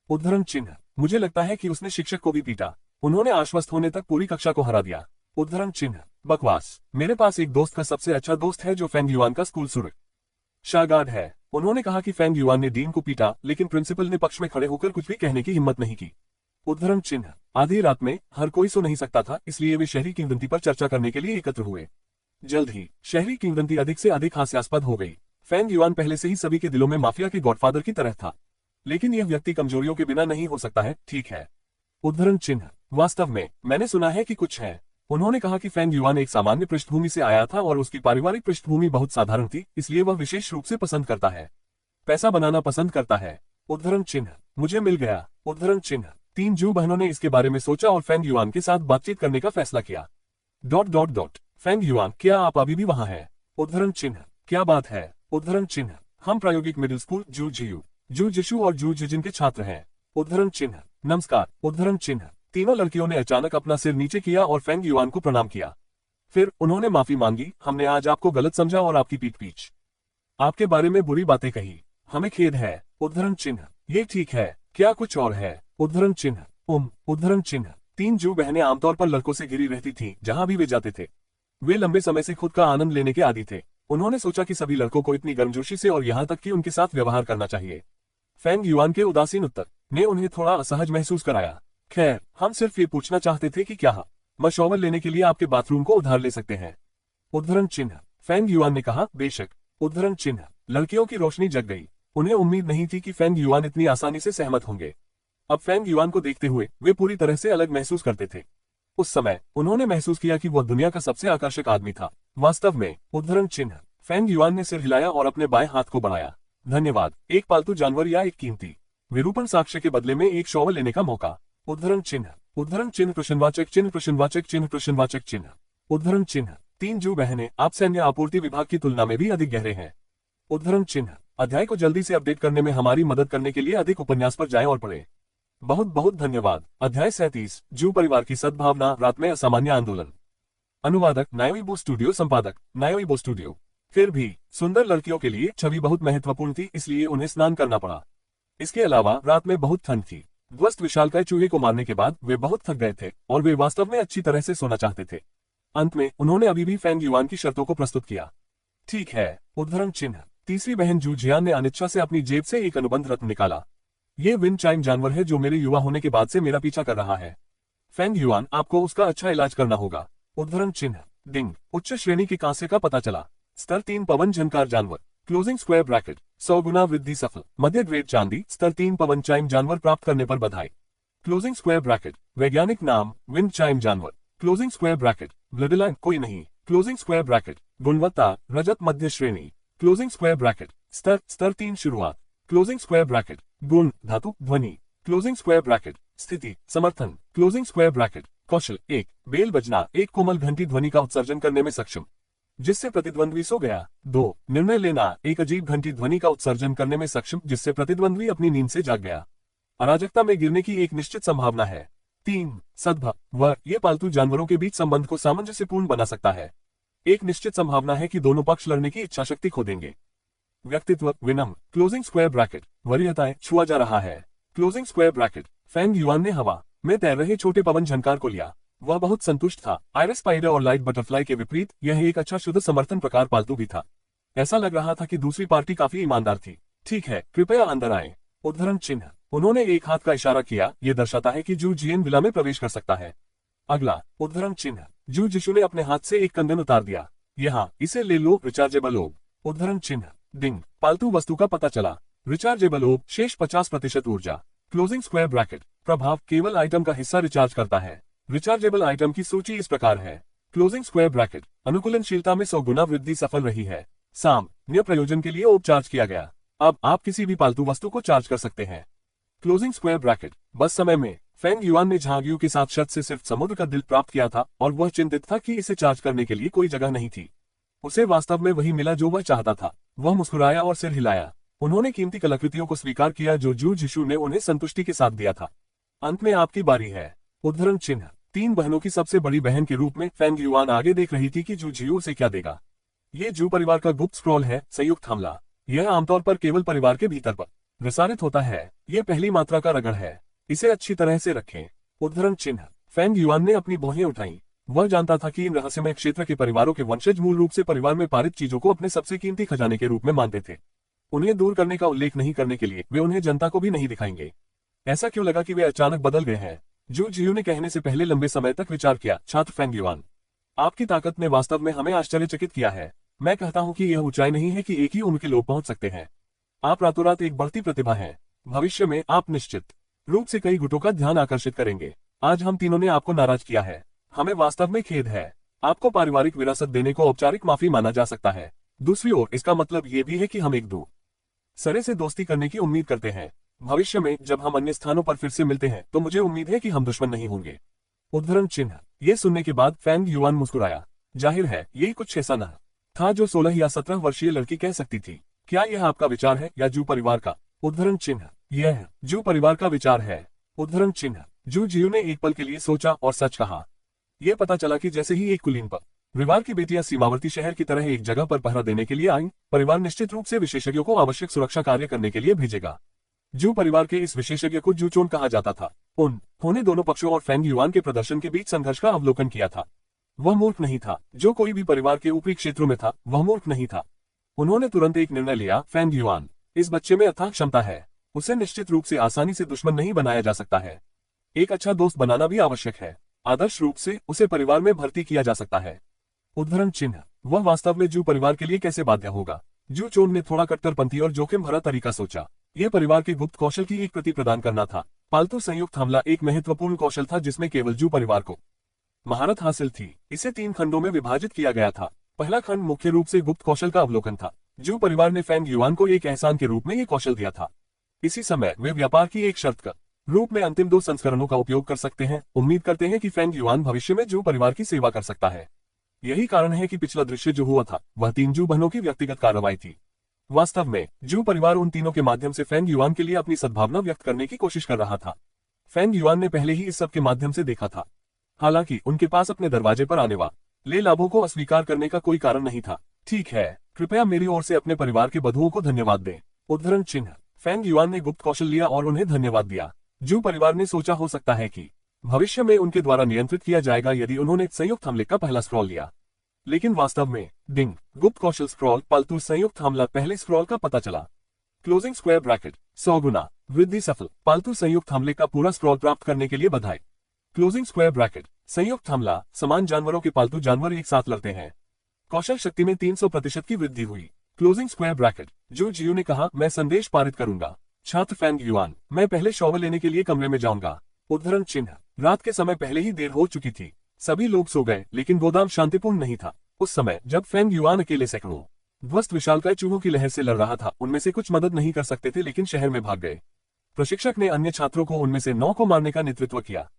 उद्धरण चिन्ह। मुझे लगता है कि उसने शिक्षक को भी पीटा। उन्होंने आश्वस्त होने तक पूरी कक्षा को हरा दिया। उद्धरण चिन्ह। बकवास। मेरे पास एक दोस्त का सबसे अच्छा दोस्त है जो फेंग युआन का स्कूल शागार्ड है। उन्होंने कहा कि फेंग युआन ने डीन को पीटा, लेकिन प्रिंसिपल ने पक्ष में खड़े होकर कुछ भी कहने की हिम्मत नहीं की। उद्धरण चिन्ह। आधी रात में हर कोई सो नहीं सकता था, इसलिए वे शहरी किंवदंती पर चर्चा करने के लिए एकत्र हुए। जल्द ही शहरी किंवदंती अधिक से अधिक हास्यास्पद हो गई। फेंग युआन पहले से ही सभी के दिलों में माफिया के गॉडफादर की तरह था, लेकिन यह व्यक्ति कमजोरियों के बिना नहीं हो सकता है, ठीक है। उद्धरण चिन्ह। वास्तव में मैंने सुना है कि कुछ है। उन्होंने कहा कि फेंग युआन एक सामान्य पृष्ठभूमि से आया था और उसकी पारिवारिक पृष्ठभूमि बहुत साधारण थी, इसलिए वह विशेष रूप से पसंद करता है, पैसा बनाना पसंद करता है। उद्धरण चिन्ह। मुझे मिल गया। उद्धरण चिन्ह। 3 जू बहनों ने इसके बारे में सोचा और फेंग युआन के साथ बातचीत करने का फैसला किया। ... फेंग युआन, क्या आप अभी भी वहां हैं? उद्धरण चिन्ह। क्या बात है? उद्धरण चिन्ह। हम प्रायोगिक मिडिल स्कूल जू जिशु और जू जिजिन के छात्र हैं। उद्धरण चिन्ह। नमस्कार। उद्धरण चिन्ह। तीनों लड़कियों ने अचानक अपना सिर नीचे किया और फेंग युआन को प्रणाम किया। फिर उन्होंने माफी मांगी, हमने आज आपको गलत समझा और आपकी पीठ आपके बारे में बुरी बातें कही, हमें खेद है। उद्धरण चिन्ह। ये ठीक है, क्या कुछ और है? उद्धरण चिन्ह। उद्धरण चिन्ह। 3 जू बहनें आमतौर पर लड़कों से घिरी रहती थीं, जहां भी वे जाते थे। वे लंबे समय से खुद का आनंद लेने के आदी थे। उन्होंने सोचा कि सभी लड़कों को इतनी गर्मजोशी से और यहाँ तक कि उनके साथ व्यवहार करना चाहिए। फेंग युआन के उदासीन उत्तर ने उन्हें थोड़ा असहज महसूस कराया। खैर, हम सिर्फ ये पूछना चाहते थे कि क्या मशवरा लेने के लिए आपके बाथरूम को उधार ले सकते हैं? उद्धरण चिन्ह। फेंग युआन ने कहा, बेशक। उद्धरण चिन्ह। लड़कियों की रोशनी जग गई। उन्हें उम्मीद नहीं थी कि फेंग युआन इतनी आसानी से सहमत होंगे। अब फेंग युआन को देखते हुए वे पूरी तरह से अलग महसूस करते थे। उस समय उन्होंने महसूस किया कि वह दुनिया का सबसे आकर्षक आदमी था। वास्तव में। उद्धरण चिन्ह। फेंग युआन ने सिर हिलाया और अपने बाएं हाथ को बढ़ाया। धन्यवाद। एक पालतू जानवर या एक कीमती विरूपण साक्ष्य के बदले में एक शॉवल लेने का मौका। उद्धरण चिन्ह। उद्धरण चिन्ह प्रश्नवाचक चिन्ह प्रश्नवाचक चिन्ह प्रश्नवाचक चिन्ह। उद्धरण चिन्ह। 3 जू बहनें आप सैन्य आपूर्ति विभाग की तुलना में भी अधिक गहरे हैं। उद्धरण चिन्ह। अध्याय को जल्दी से अपडेट करने में हमारी मदद करने के लिए अधिक उपन्यास पर जाएं और पढ़ें। बहुत बहुत धन्यवाद। अध्याय 37 जू परिवार की सद्भावना, रात में असामान्य आंदोलन। अनुवादक नायोइबो स्टूडियो, संपादक नायोइबो स्टूडियो। फिर भी सुंदर लड़कियों के लिए छवि बहुत महत्वपूर्ण थी, इसलिए उन्हें स्नान करना पड़ा। इसके अलावा रात में बहुत ठंड थी। ध्वस्त विशालकाय चूहे को मारने के बाद वे बहुत थक गए थे और वे वास्तव में अच्छी तरह से सोना चाहते थे। अंत में उन्होंने अभी भी फेंग युआन की शर्तों को प्रस्तुत किया। ठीक है। उद्धरण चिन्ह। तीसरी बहन जू जियान ने अनिच्छा से अपनी जेब से एक अनुबंध रत्न निकाला। ये विंड चाइम जानवर है जो मेरे युवा होने के बाद से मेरा पीछा कर रहा है। फेंग युआन, आपको उसका अच्छा इलाज करना होगा। उद्धरण चिन्ह। डिंग। उच्च श्रेणी के कांसे का पता चला। स्तर 3 पवन झनकार जानवर। क्लोजिंग स्क्वायर ब्रैकेट 100 गुना वृद्धि सफल। मध्य ग्रेड चांदी स्तर 3 पवन चाइम जानवर प्राप्त करने पर बधाई। क्लोजिंग स्क्वायर ब्रैकेट वैज्ञानिक नाम विंड चाइम जानवर। क्लोजिंग स्क्वायर ब्रैकेट ब्लडलाइन कोई नहीं। क्लोजिंग स्क्वायर ब्रैकेट गुणवत्ता रजत मध्य श्रेणी। क्लोजिंग स्क्वायर ब्रैकेट स्तर 3 शुरुआत। क्लोजिंग स्क्वायर ब्रैकेट गुण धातु ध्वनि। क्लोजिंग स्क्वायर ब्रैकेट स्थिति समर्थन। क्लोजिंग स्क्वायर ब्रैकेट कौशल 1 बेल बजना, एक कोमल घंटी ध्वनि का उत्सर्जन करने में सक्षम जिससे प्रतिद्वंद्वी सो गया। 2 निर्णय लेना, एक अजीब घंटी ध्वनि का उत्सर्जन करने में सक्षम जिससे प्रतिद्वंद्वी अपनी नींद से जाग गया। अराजकता में गिरने की एक निश्चित संभावना है। 3 सद्भाव, ये पालतू जानवरों के बीच संबंध को सामंजस्यपूर्ण बना सकता है। एक निश्चित संभावना है कि दोनों पक्ष लड़ने की इच्छा शक्ति खो देंगे। व्यक्तित्व विनम्र। क्लोजिंग स्क्वायर ब्रैकेट वरीयताएं छुआ जा रहा है। Closing square bracket Feng Yuan ने हवा में तैर रहे छोटे पवन झनकार को लिया। वह बहुत संतुष्ट था। आयरस स्पाइडर और लाइट बटरफ्लाई के विपरीत यह एक अच्छा शुद्ध समर्थन प्रकार पालतू भी था। ऐसा लग रहा था कि दूसरी पार्टी काफी ईमानदार थी। ठीक है, कृपया अंदर आए। उद्धरण चिन्ह। उन्होंने एक हाथ का इशारा किया, यह दर्शाता है कि जू जियन विला में प्रवेश कर सकता है। अगला उद्धरण चिन्ह। जू जिशु ने अपने हाथ से एक कंगन उतार दिया। यहाँ इसे ले लो, रिचार्जेबल ओब। उद्धरण चिन्ह। डिंग। पालतू वस्तु का पता चला। रिचार्जेबल ओब, शेष 50% ऊर्जा। Closing square bracket. प्रभाव केवल आइटम का हिस्सा रिचार्ज करता है। रिचार्जेबल आइटम की सूची इस प्रकार है। Closing square bracket. अनुकूलनशीलता में 100 गुना वृद्धि सफल रही है। सामान्य प्रयोजन के लिए ओब चार्ज किया गया। अब आप किसी भी पालतू वस्तु को चार्ज कर सकते हैं। Closing square bracket. बस समय में फेंग युआन ने झांगयू के साथ शर्त से सिर्फ समुद्र का दिल प्राप्त किया था और वह चिंतित था कि इसे चार्ज करने के लिए कोई जगह नहीं थी। उसे वास्तव में वही मिला जो वह चाहता था। वह मुस्कुराया और सिर हिलाया। उन्होंने कीमती कलाकृतियों को स्वीकार किया जो जू जिशु ने उन्हें संतुष्टि के साथ दिया था। अंत में आपकी बारी है। उद्धरण चिन्ह। 3 बहनों की सबसे बड़ी बहन के रूप में फेंग युआन आगे देख रही थी कि जू जियू उसे क्या देगा। ये जू परिवार का गुप्त स्क्रॉल है, संयुक्त हमला। यह आमतौर पर केवल परिवार के भीतर पर प्रसारित होता है। यह पहली मात्रा का रगड़ है। इसे अच्छी तरह से रखें। उद्धरण चिन्ह। फेंग युआन ने अपनी भौहें उठाईं। वह जानता था कि इन रहस्यमय क्षेत्र के परिवारों के वंशज मूल रूप से परिवार में पारित चीजों को अपने सबसे कीमती खजाने के रूप में मानते थे। उन्हें दूर करने का उल्लेख नहीं करने के लिए वे उन्हें जनता को भी नहीं दिखाएंगे। ऐसा क्यों लगा कि वे अचानक बदल गए हैं? जू जियू ने कहने से पहले लंबे समय तक विचार किया। छात्र फेंग युआन, आपकी ताकत ने वास्तव में हमें आश्चर्यचकित किया है। मैं कहता हूं कि यह ऊंचाई नहीं है कि एक ही उम्र के लोग पहुंच सकते हैं। आप रातों रात एक बढ़ती प्रतिभा हैं। भविष्य में आप निश्चित रूप से कई गुटों का ध्यान आकर्षित करेंगे। आज हम तीनों ने आपको नाराज किया है। हमें वास्तव में खेद है। आपको पारिवारिक विरासत देने को औपचारिक माफी माना जा सकता है। दूसरी ओर इसका मतलब ये भी है कि हम एक दूसरे से दोस्ती करने की उम्मीद करते हैं। भविष्य में जब हम अन्य स्थानों पर फिर से मिलते हैं तो मुझे उम्मीद है कि हम दुश्मन नहीं होंगे। उद्धरण चिन्ह। ये सुनने के बाद फेंग युआन मुस्कुराया। जाहिर है ये कुछ ऐसा न था जो 16 या 17 वर्षीय लड़की कह सकती थी। क्या यह आपका विचार है या जू परिवार का? उद्धरण चिन्ह। यह जू परिवार का विचार है। उद्धरण चिन्ह। जू जियू ने एक पल के लिए सोचा और सच कहा। यह पता चला कि जैसे ही एक कुलीन परिवार की बेटियां सीमावर्ती शहर की तरह एक जगह पर पहरा देने के लिए आईं, परिवार निश्चित रूप से विशेषज्ञों को आवश्यक सुरक्षा कार्य करने के लिए भेजेगा। जू परिवार के इस विशेषज्ञ को जूचोन कहा जाता था। उन्होंने दोनों पक्षों और फेंग युआन के प्रदर्शन के बीच संघर्ष का अवलोकन किया था। वह मूर्ख नहीं था। जो कोई भी परिवार के ऊपरी क्षेत्रों में था वह मूर्ख नहीं था। उन्होंने तुरंत एक निर्णय लिया। फेंग युआन, इस बच्चे में अथाह क्षमता है। उसे निश्चित रूप से आसानी से दुश्मन नहीं बनाया जा सकता है। एक अच्छा दोस्त बनाना भी आवश्यक है। आदर्श रूप से उसे परिवार में भर्ती किया जा सकता है। उद्धरण चिन्ह। वह वास्तव में जू परिवार के लिए कैसे बाध्य होगा? जू चोन ने थोड़ा कट्टरपंथी और जोखिम भरा तरीका सोचा। यह परिवार के गुप्त कौशल की एक प्रति प्रदान करना था। पालतू संयुक्त हमला एक महत्वपूर्ण कौशल था जिसमें केवल जू परिवार को महारत हासिल थी। इसे 3 खंडों में विभाजित किया गया था। पहला खंड मुख्य रूप से गुप्त कौशल का अवलोकन था। जू परिवार ने फेंग युआन को एक एहसान के रूप में ये कौशल दिया था। इसी समय वे व्यापार की एक शर्त का रूप में अंतिम 2 संस्करणों का उपयोग कर सकते हैं। उम्मीद करते हैं कि फेंग युआन भविष्य में जू परिवार की सेवा कर सकता है। यही कारण है कि पिछला दृश्य जो हुआ था वह 3 जू बहनों की व्यक्तिगत कार्रवाई थी। वास्तव में जू परिवार उन तीनों के माध्यम से फेंग युआन के लिए अपनी सद्भावना व्यक्त करने की कोशिश कर रहा था। फेंग युआन ने पहले ही इस सब के माध्यम से देखा था। हालांकि उनके पास अपने दरवाजे पर आने वाले लाभों को अस्वीकार करने का कोई कारण नहीं था। ठीक है, कृपया मेरी ओर से अपने परिवार के बधुओं को धन्यवाद दें। उद्धरण चिन्ह। फेंग युआन ने गुप्त कौशल लिया और उन्हें धन्यवाद दिया। जू परिवार ने सोचा हो सकता है कि भविष्य में उनके द्वारा नियंत्रित किया जाएगा यदि उन्होंने संयुक्त हमले का पहला स्क्रॉल लिया। लेकिन वास्तव में डिंग गुप्त कौशल स्क्रॉल पालतू संयुक्त हमला पहले स्क्रॉल का पता चला। क्लोजिंग स्क्वायर ब्रैकेट 100 गुना वृद्धि सफल। पालतू संयुक्त हमले का पूरा स्क्रॉल प्राप्त करने के लिए बधाई। क्लोजिंग स्क्वायर ब्रैकेट संयुक्त हमला समान जानवरों के पालतू जानवर एक साथ लड़ते हैं। कौशल शक्ति में 300% की वृद्धि हुई। Closing square bracket. जू जियू ने कहा, मैं संदेश पारित करूंगा। छात्र फेंग युआन, मैं पहले शॉवर लेने के लिए कमरे में जाऊंगा। उद्धरण चिन्ह। रात के समय पहले ही देर हो चुकी थी। सभी लोग सो गए लेकिन गोदाम शांतिपूर्ण नहीं था। उस समय जब फेंग युआन अकेले सैकड़ों ध्वस्त विशालकाय चूहों की लहर से लड़ रहा था, उनमें से कुछ मदद नहीं कर सकते थे लेकिन शहर में भाग गए। प्रशिक्षक ने अन्य छात्रों को उनमें से 9 को मारने का नेतृत्व किया।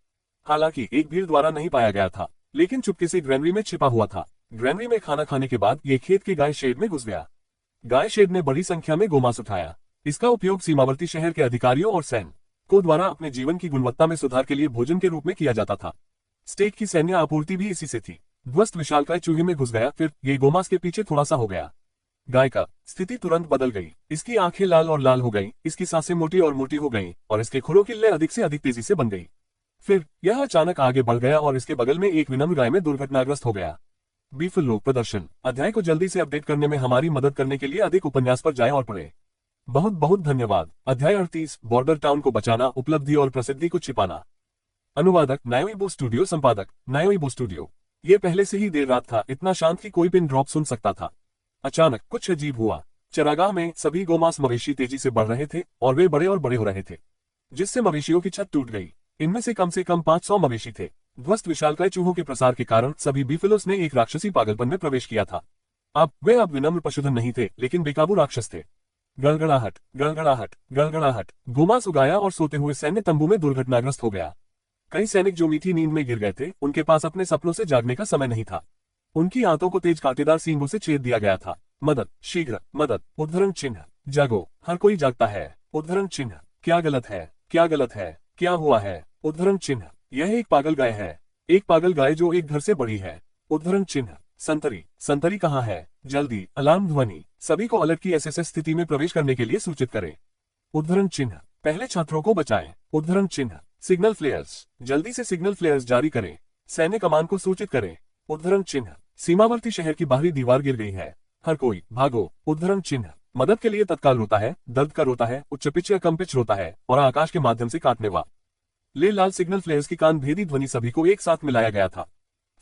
हालांकि एक भीड़ द्वारा नहीं पाया गया था, लेकिन चुपके से ग्रैनरी में छिपा हुआ था। ग्रैनरी में खाना खाने के बाद ये खेत के गाय शेड में घुस गया। गाय शेड ने बड़ी संख्या में गोमांस उठाया। इसका उपयोग सीमावर्ती शहर के अधिकारियों और सैनिकों द्वारा अपने जीवन की गुणवत्ता में सुधार के लिए भोजन के रूप में किया जाता था। स्टेक की सैन्य आपूर्ति भी इसी से थी। ध्वस्त विशालकाय चूहे में घुस गया, फिर ये गोमांस के पीछे थोड़ा सा हो गया। गाय का स्थिति तुरंत बदल गई। इसकी आंखें लाल और लाल हो गईं, इसकी सांसें मोटी और मोटी हो गईं और इसके खुरों की लय अधिक से अधिक तेजी से बन गई। फिर यह अचानक आगे बढ़ गया और इसके बगल में एक विनम्र गाय में दुर्घटनाग्रस्त हो गया। बीफलो प्रदर्शन अध्याय को जल्दी से अपडेट करने में हमारी मदद करने के लिए अधिक उपन्यास पर जाएं और पढ़ें। बहुत बहुत धन्यवाद। अध्याय 38 बॉर्डर टाउन को बचाना, उपलब्धि और प्रसिद्धि को छिपाना। अनुवादक नायोइबो स्टूडियो, संपादक नायोइबो स्टूडियो। ये पहले से ही देर रात था, इतना शांत कि कोई पिन ड्रॉप सुन सकता था। अचानक कुछ अजीब हुआ। चरागाह में सभी गोमांस मवेशी तेजी से बढ़ रहे थे और वे बड़े और बड़े हो रहे थे, जिससे मवेशियों की छत टूट गई। इनमें से कम 500 मवेशी थे। ध्वस्त विशालकाय चूहों के प्रसार के कारण सभी बीफलोस ने एक राक्षसी पागलपन में प्रवेश किया था। अब विनम्र पशुधन नहीं थे, लेकिन बेकाबू राक्षस थे। गड़गड़ाहट, गड़गड़ाहट, गड़गड़ाहट। गोमांस उगाया और सोते हुए सैन्य तंबू में दुर्घटनाग्रस्त हो गया। कई सैनिक जो मीठी नींद में गिर गए थे, उनके पास अपने सपनों से जागने का समय नहीं था। उनकी आंतों को तेज कांटेदार सींगों से छेद दिया गया था। मदद, शीघ्र मदद। उद्धरण चिन्ह। जागो, हर कोई जागता है। उद्धरण चिन्ह। क्या गलत है, क्या गलत है, क्या हुआ है? उद्धरण चिन्ह। यह एक पागल गाय है, एक पागल गाय जो एक घर से बड़ी है। उद्धरण चिन्ह। संतरी, संतरी कहाँ है? जल्दी, अलार्म ध्वनि। सभी को अलर्ट की एसएसएस स्थिति में प्रवेश करने के लिए सूचित करें। उद्धरण चिन्ह। पहले छात्रों को बचाएं। उद्धरण चिन्ह। सिग्नल फ्लेयर्स, जल्दी से सिग्नल फ्लेयर्स जारी करें। सैन्य कमान को सूचित करें। उद्धरण चिन्ह। सीमावर्ती शहर की बाहरी दीवार गिर गई है, हर कोई भागो। उद्धरण चिन्ह। मदद के लिए तत्काल रोता है, दर्द का रोता है, उच्च पिच या कम पिच रोता है और आकाश के माध्यम से काटने वा ले लाल सिग्नल फ्लेयर्स की कान भेदी ध्वनि सभी को एक साथ मिलाया गया था।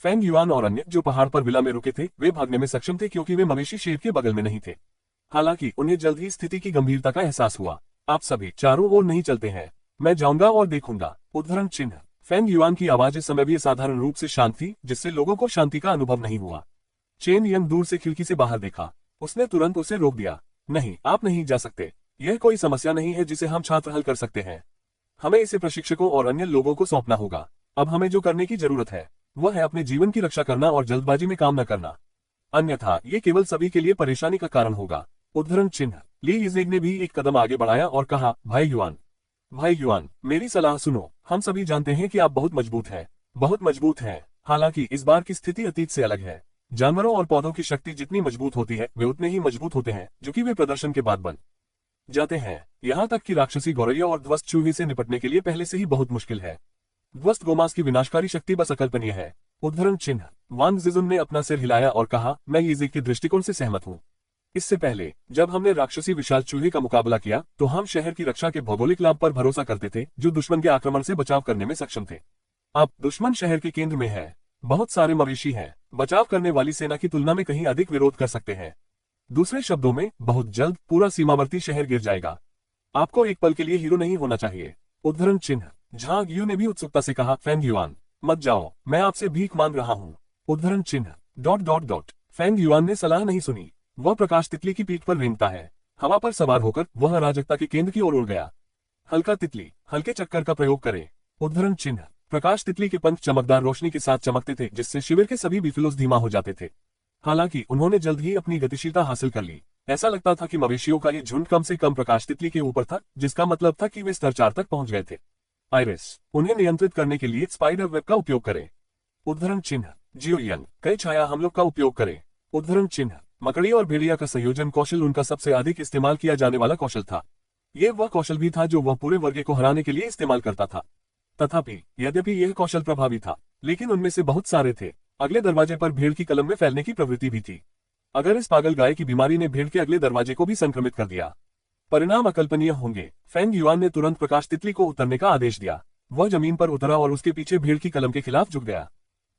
फैंग युआन और अन्य जो पहाड़ पर विला में रुके थे, वे भागने में सक्षम थे क्योंकि वे मवेशी शेर के बगल में नहीं थे। हालांकि उन्हें जल्द ही स्थिति की गंभीरता का एहसास हुआ। आप सभी चारों ओर नहीं चलते हैं, मैं जाऊंगा और देखूंगा। उद्धरण चिन्ह। फैंग युआन की आवाज इस समय भी असाधारण रूप से शांत थी, जिससे लोगों को शांति का अनुभव नहीं हुआ। चेन यंग दूर से खिड़की से बाहर देखा। उसने तुरंत उसे रोक दिया। नहीं, आप नहीं जा सकते। यह कोई समस्या नहीं है जिसे हम छात्र हल कर सकते हैं। हमें इसे प्रशिक्षकों और अन्य लोगों को सौंपना होगा। अब हमें जो करने की जरूरत है वह है अपने जीवन की रक्षा करना और जल्दबाजी में काम न करना, अन्यथा ये केवल सभी के लिए परेशानी का कारण होगा। उद्धरण चिन्ह। ली यिज़ेग ने भी एक कदम आगे बढ़ाया और कहा, भाई युआन, मेरी सलाह सुनो। हम सभी जानते हैं कि आप बहुत मजबूत हैं, बहुत मजबूत हैं। हालांकि इस बार की स्थिति अतीत से अलग है। जानवरों और पौधों की शक्ति जितनी मजबूत होती है, वे उतने ही मजबूत होते हैं जो कि वे प्रदर्शन के बाद बन जाते हैं। यहाँ तक कि राक्षसी गौरैया और ध्वस्त चूहे से निपटने के लिए पहले से ही बहुत मुश्किल है। ध्वस्त गोमांस की विनाशकारी शक्ति बस अकल्पनीय है। उद्धरण चिन्ह। वांग जिजुन ने अपना सिर हिलाया और कहा, मैं यिज़ेग के दृष्टिकोण से सहमत हूँ। इससे पहले जब हमने राक्षसी विशाल चूहे का मुकाबला किया तो हम शहर की रक्षा के भौगोलिक लाभ पर भरोसा करते थे, जो दुश्मन के आक्रमण से बचाव करने में सक्षम थे। अब दुश्मन शहर के केंद्र में है, बहुत सारे मवेशी हैं, बचाव करने वाली सेना की तुलना में कहीं अधिक विरोध कर सकते हैं। दूसरे शब्दों में, बहुत जल्द पूरा सीमावर्ती शहर गिर जाएगा। आपको एक पल के लिए हीरो नहीं होना चाहिए। उद्धरण चिन्ह। झांग यू ने भी उत्सुकता से कहा, फैंग युआन, मत जाओ, मैं आपसे भीख मांग रहा हूँ। उद्धरण चिन्ह। फैंग युआन ने सलाह नहीं सुनी। वह प्रकाश तितली की पीठ पर रेंगता है। हवा पर सवार होकर वह अराजकता के केंद्र की ओर उड़ गया। हल्का तितली, हल्के चक्कर का प्रयोग करे। उद्धरण चिन्ह। प्रकाश तितली के पंख चमकदार रोशनी के साथ चमकते थे, जिससे शिविर के सभी बीफलोस धीमा हो जाते थे। हालांकि उन्होंने जल्द ही अपनी गतिशीलता हासिल कर ली। ऐसा लगता था कि मवेशियों का ये झुंड कम से कम प्रकाश तितली के ऊपर था, जिसका मतलब था कि वे स्तर 4 तक पहुंच गए थे। आइरिस, उन्हें नियंत्रित करने के लिए स्पाइडर वेब का उपयोग करें। उद्धरण चिन्ह। जियोयन, कई छाया हमलों का उपयोग करें। उद्धरण चिन्ह। मकड़ी और भेड़िया का संयोजन कौशल उनका सबसे अधिक इस्तेमाल किया जाने वाला कौशल था। यह वह कौशल भी था जो वह पूरे वर्ग को हराने के लिए इस्तेमाल करता था। तथापि यद्यपि यह कौशल प्रभावी था, लेकिन उनमें से बहुत सारे थे। अगले दरवाजे पर भीड़ की कलम में फैलने की प्रवृत्ति भी थी। अगर इस पागल गाय की बीमारी ने भीड़ के अगले दरवाजे को भी संक्रमित कर दिया, परिणाम अकल्पनीय होंगे। फैंग युआन ने तुरंत प्रकाश तितली को उतरने का आदेश दिया। वह जमीन पर उतरा और उसके पीछे भीड़ की कलम के खिलाफ झुक गया।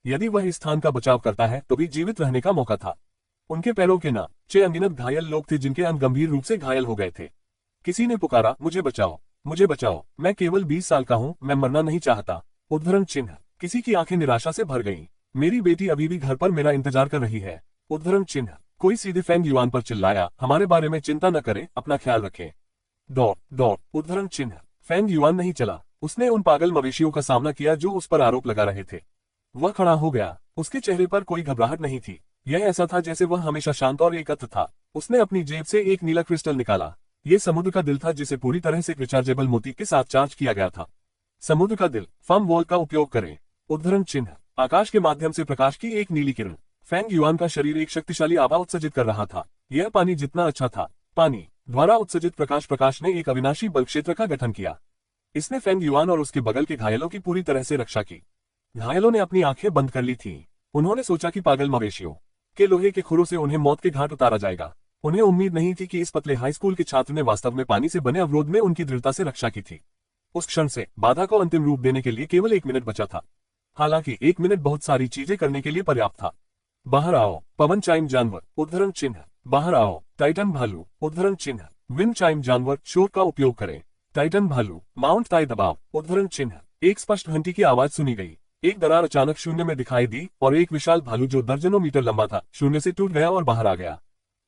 यदि वह इस स्थान का बचाव करता है तो भी जीवित रहने का मौका था। उनके पैरों के ना 6 अनगिनत घायल लोग थे जिनके अंग गंभीर रूप से घायल हो गए थे। किसी ने पुकारा, मुझे बचाओ, मुझे बचाओ, मैं केवल 20 साल का हूँ, मैं मरना नहीं चाहता। उद्धरण चिन्ह। किसी की आंखें निराशा से भर गईं। मेरी बेटी अभी भी घर पर मेरा इंतजार कर रही है। उद्धरण चिन्ह। कोई सीधे फैंग युआन पर चिल्लाया, हमारे बारे में चिंता न करें, अपना ख्याल रखें। दौड़। उद्धरण चिन्ह। फैंग युआन नहीं चला। उसने उन पागल मवेशियों का सामना किया जो उस पर आरोप लगा रहे थे। वह खड़ा हो गया। उसके चेहरे पर कोई घबराहट नहीं थी। यह ऐसा था जैसे वह हमेशा शांत और एकत्र था। उसने अपनी जेब से एक नीला क्रिस्टल निकाला। ये समुद्र का दिल था, जिसे पूरी तरह से रिचार्जेबल मोती के साथ चार्ज किया गया था। समुद्र का दिल, फर्म वॉल का उपयोग करें। उद्धरण चिन्ह। आकाश के माध्यम से प्रकाश की एक नीली किरण। फैंग युआन का शरीर एक शक्तिशाली आभा उत्सर्जित कर रहा था। यह पानी जितना अच्छा था। पानी द्वारा उत्सर्जित प्रकाश ने एक अविनाशी बल क्षेत्र का गठन किया। इसने फेंग युआन और उसके बगल के घायलों की पूरी तरह से रक्षा की। घायलों ने अपनी आंखें बंद कर ली थीं। उन्होंने सोचा कि पागल मवेशियों के लोहे के खुरों से उन्हें मौत के घाट उतारा जाएगा। उन्हें उम्मीद नहीं थी कि इस पतले हाई स्कूल के छात्र ने वास्तव में पानी से बने अवरोध में उनकी दृढ़ता से रक्षा की थी। उस क्षण से बाधा को अंतिम रूप देने के लिए केवल 1 मिनट बचा था। हालांकि 1 मिनट बहुत सारी चीजें करने के लिए पर्याप्त था। बाहर आओ पवन चाइम जानवर उद्धरण चिन्ह। बाहर आओ टाइटन भालू उद्धरण चिन्ह। विंड चाइम जानवर शोर का उपयोग करें। टाइटन भालू माउंट ताई दबाव उद्धरण चिन्ह। एक स्पष्ट घंटी की आवाज सुनी गई। एक दरार अचानक शून्य में दिखाई दी और एक विशाल भालू जो दर्जनों मीटर लंबा था शून्य से टूट गया और बाहर आ गया।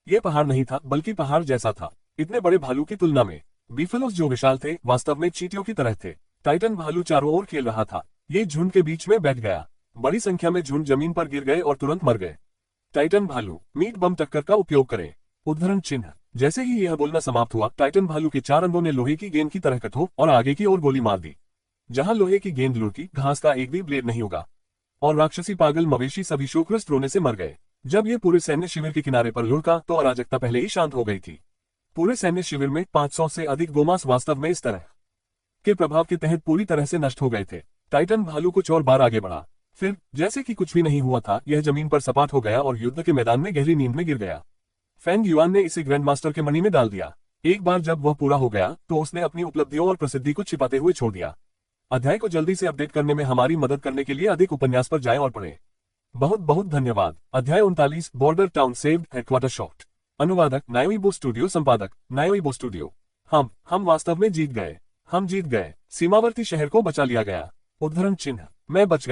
ये पहाड़ नहीं था बल्कि पहाड़ जैसा था। इतने बड़े भालू की तुलना में बीफलोस जो विशाल थे वास्तव में चींटियों की तरह थे। टाइटन भालू चारों ओर खेल रहा था। ये झुंड के बीच में बैठ गया। बड़ी संख्या में झुंड जमीन पर गिर गए और तुरंत मर गए। टाइटन भालू मीट बम टक्कर का उपयोग करें उद्धरण चिन्ह। जैसे ही यह बोलना समाप्त हुआ टाइटन भालू के 4 अंगों ने लोहे की गेंद की तरह कठोर और आगे की ओर गोली मार दी। जहां लोहे की गेंद लुढ़की घास का एक भी ब्लेड नहीं होगा और राक्षसी पागल मवेशी सभी शोकग्रस्त रोने से मर गए। जब ये पूरे सैन्य शिविर के किनारे पर लुढ़का तो अराजकता पहले ही शांत हो गई थी। पूरे सैन्य शिविर में 500 से अधिक गोमांस वास्तव में इस तरह के प्रभाव के तहत पूरी तरह से नष्ट हो गए थे। टाइटन भालू कुछ और बार आगे बढ़ा। फिर जैसे कि कुछ भी नहीं हुआ था यह जमीन पर सपाट हो गया और युद्ध के मैदान में गहरी नींद में गिर गया। फेंग युआन ने इसे ग्रैंड मास्टर के मणि में डाल दिया। एक बार जब वह पूरा हो गया तो उसने अपनी उपलब्धियों और प्रसिद्धि को छिपाते हुए छोड़ दिया। अध्याय को जल्दी से अपडेट करने में हमारी मदद करने के लिए अधिक उपन्यास पर जाएं और पढ़ें। बहुत बहुत धन्यवाद। अध्याय 39 border town saved headquarter shot. अनुवादक नायोइबो स्टूडियो। संपादक नायोइबो स्टूडियो। हम वास्तव में जीत गए। हम जीत गए। सीमावर्ती शहर को बचा लिया गया उद्धरण चिन्ह। मैं बच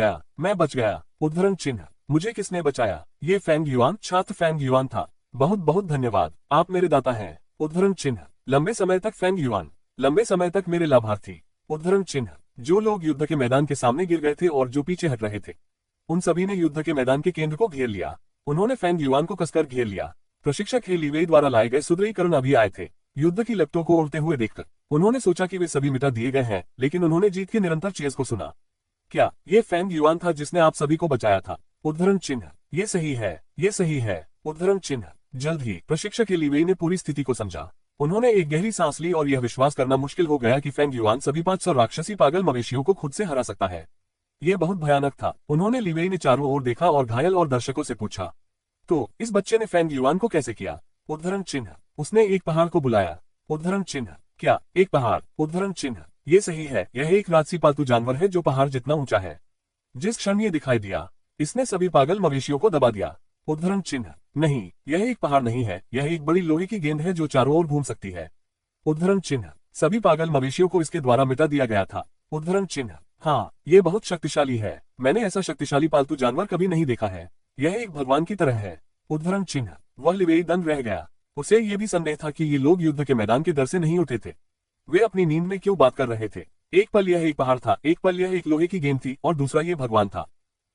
गया उद्धरण चिन्ह। मुझे किसने बचाया? ये फेंग युआन छात्र फेंग युआन था। बहुत बहुत धन्यवाद। आप मेरे दाता हैं उद्धरण चिन्ह। लंबे समय तक फेंग युआन। लंबे समय तक मेरे लाभार्थी उद्धरण चिन्ह। जो लोग युद्ध के मैदान के सामने गिर गए थे और जो पीछे हट रहे थे उन सभी ने युद्ध के मैदान के केंद्र को घेर लिया। उन्होंने फेंग युआन को कसकर घेर लिया। प्रशिक्षक हे लीवे द्वारा लाए गए सुदृढ़ीकरण अभी आए थे। युद्ध की लपटों को उड़ते हुए देखकर उन्होंने सोचा कि वे सभी मिटा दिए गए हैं, लेकिन उन्होंने जीत के निरंतर चीज को सुना। क्या ये फेंग युआन था जिसने आप सभी को बचाया था? उद्धरण चिन्ह। ये सही है उद्धरण चिन्ह। जल्द ही प्रशिक्षक हे लीवे ने पूरी स्थिति को समझा। उन्होंने एक गहरी सांस ली और यह विश्वास करना मुश्किल हो गया कि फेंग युआन सभी 500 राक्षसी पागल मवेशियों को खुद से हरा सकता है। यह बहुत भयानक था। उन्होंने लीवे ने चारों ओर देखा और घायल और दर्शकों से पूछा, तो इस बच्चे ने फेंग युआन को कैसे किया? उद्धरण चिन्ह। उसने एक पहाड़ को बुलाया उद्धरण चिन्ह। क्या एक पहाड़? उद्धरण चिन्ह। ये सही है। यह एक राजसी पालतू जानवर है जो पहाड़ जितना ऊंचा है। जिस क्षण ये दिखाई दिया इसने सभी पागल मवेशियों को दबा दिया उद्धरण चिन्ह। नहीं, यह एक पहाड़ नहीं है। यह एक बड़ी लोहे की गेंद है जो चारों ओर घूम सकती है उद्धरण चिन्ह। सभी पागल मवेशियों को इसके द्वारा मिटा दिया गया था उद्धरण चिन्ह। हाँ, ये बहुत शक्तिशाली है। मैंने ऐसा शक्तिशाली पालतू जानवर कभी नहीं देखा है। यह एक भगवान की तरह है उद्धरण चिन्ह। वह लिवेई दंग रह गया। उसे ये भी संदेह था कि ये लोग युद्ध के मैदान के डर से नहीं उठे थे। वे अपनी नींद में क्यों बात कर रहे थे? एक पल यह एक पहाड़ था, एक पल यह एक लोहे की गेंद थी और दूसरा ये भगवान था।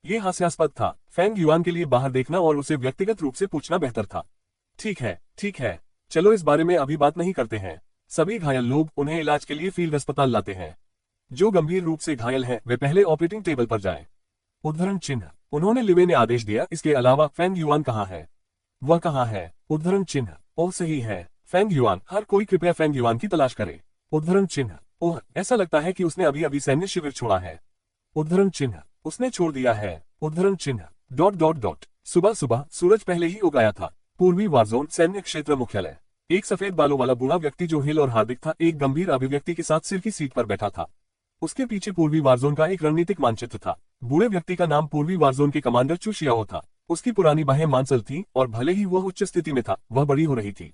ये हास्यास्पद था। फेंग युआन के लिए बाहर देखना और उसे व्यक्तिगत रूप से पूछना बेहतर था। ठीक है, चलो इस बारे में अभी बात नहीं करते हैं। सभी घायल लोग उन्हें इलाज के लिए फील्ड अस्पताल लाते हैं। जो गंभीर रूप से घायल हैं वे पहले ऑपरेटिंग टेबल पर जाएं। उद्धरण चिन्ह। उन्होंने लिवे ने आदेश दिया। इसके अलावा फेंग युआन कहाँ है? वह कहाँ है? उद्धरण चिन्ह। ओह सही है, फेंग युआन। हर कोई कृपया फेंग युआन की तलाश करे उद्धरण चिन्ह। ओह, ऐसा लगता है कि उसने अभी अभी सैन्य शिविर छोड़ा है उद्धरण चिन्ह। उसने छोड़ दिया है उद्धरण चिन्ह। सुबह सुबह सूरज पहले ही उगाया था। पूर्वी वारजोन सैन्य क्षेत्र मुख्यालय। एक सफेद बालों वाला बूढ़ा व्यक्ति जो हिल और हार्दिक था एक गंभीर अभिव्यक्ति के साथ सिर की सीट पर बैठा था। उसके पीछे पूर्वी वारजोन का एक रणनीतिक मानचित्र था। बूढ़े व्यक्ति का नाम पूर्वी वारजोन के कमांडर चू शियाओ था। उसकी पुरानी बाहें मांसल थी और भले ही वह उच्च स्थिति में था वह बड़ी हो रही थी।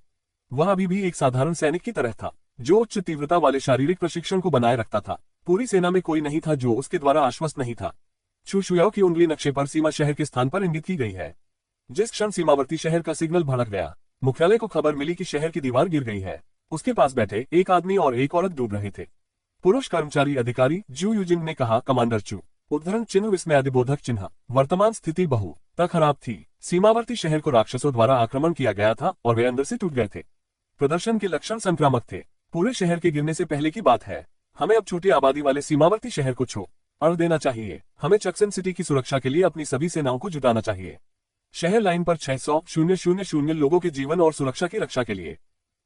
वह अभी भी एक साधारण सैनिक की तरह था जो उच्च तीव्रता वाले शारीरिक प्रशिक्षण को बनाए रखता था। पूरी सेना में कोई नहीं था जो उसके द्वारा आश्वस्त नहीं था। चू शियाओ की उंगली नक्शे पर सीमा शहर के स्थान पर इंगित की गई है। जिस क्षण सीमावर्ती शहर का सिग्नल भड़क गया मुख्यालय को खबर मिली कि शहर की दीवार गिर गई है। उसके पास बैठे एक आदमी और एक औरत डूब रहे थे। पुरुष कर्मचारी अधिकारी जू यूजिंग ने कहा, कमांडर चू। उद्धरण चिन्ह विस्मय अधिबोधक चिन्ह। वर्तमान स्थिति बहु तक खराब थी। सीमावर्ती शहर को राक्षसों द्वारा आक्रमण किया गया था और वे अंदर से टूट गए थे। प्रदर्शन के लक्षण संक्रामक थे। पूरे शहर के गिरने से पहले की बात है। हमें अब छोटी आबादी वाले सीमावर्ती शहर को छोड़ देना चाहिए। हमें चक्सन सिटी की सुरक्षा के लिए अपनी सभी सेनाओं को जुटाना चाहिए। शहर लाइन पर 600,000 लोगों के जीवन और सुरक्षा की रक्षा के लिए।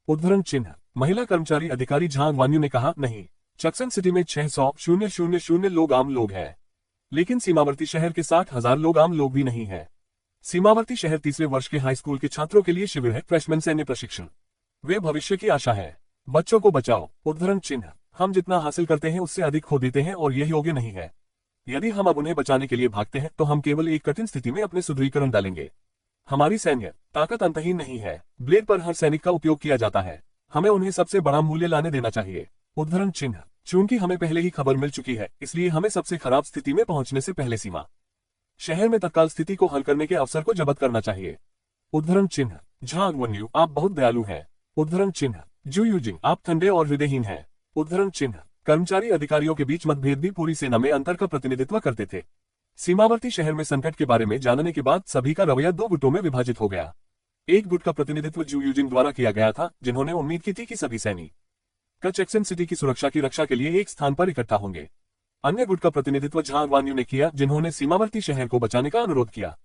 उद्धरण चिन्ह। महिला कर्मचारी अधिकारी झांग वान्यू ने कहा, नहीं, चक्सन सिटी में 600,000 लोग आम लोग हैं, लेकिन सीमावर्ती शहर के 60,000 लोग आम लोग भी नहीं है। सीमावर्ती शहर तीसरे वर्ष के हाई स्कूल के छात्रों के लिए शिविर है, फ्रेशमैन सैन्य प्रशिक्षण। वे भविष्य की आशा है। बच्चों को बचाओ। उद्धरण चिन्ह। हम जितना हासिल करते हैं उससे अधिक खो देते हैं और यह योग्य नहीं है। यदि हम अब उन्हें बचाने के लिए भागते हैं तो हम केवल एक कठिन स्थिति में अपने सुदृढ़ीकरण डालेंगे। हमारी सैन्य ताकत अंतहीन नहीं है। ब्लेड पर हर सैनिक का उपयोग किया जाता है। हमें उन्हें सबसे बड़ा मूल्य लाने देना चाहिए। उद्धरण चिन्ह। चूंकि हमें पहले ही खबर मिल चुकी है, इसलिए हमें सबसे खराब स्थिति में पहुंचने से पहले सीमा शहर में तत्काल स्थिति को हल करने के अवसर को जब्त करना चाहिए। उद्धरण चिन्ह। झांग वन्यू, आप बहुत दयालु हैं। उद्धरण चिन्ह। जू यूजिंग, आप ठंडे और हृदयहीन हैं। उद्धरण चिन्ह। कर्मचारी अधिकारियों के बीच मतभेद भी पूरी सेना में अंतर का प्रतिनिधित्व करते थे। सीमावर्ती शहर में संकट के बारे में जानने के बाद सभी का रवैया दो गुटों में विभाजित हो गया। एक गुट का प्रतिनिधित्व जू यूजिंग द्वारा किया गया था, जिन्होंने उम्मीद की थी कि सभी सैनिक चैक्सन सिटी की सुरक्षा की रक्षा के लिए एक स्थान पर इकट्ठा होंगे। अन्य गुट का प्रतिनिधित्व झांग वान्यू ने किया, जिन्होंने सीमावर्ती शहर को बचाने का अनुरोध किया।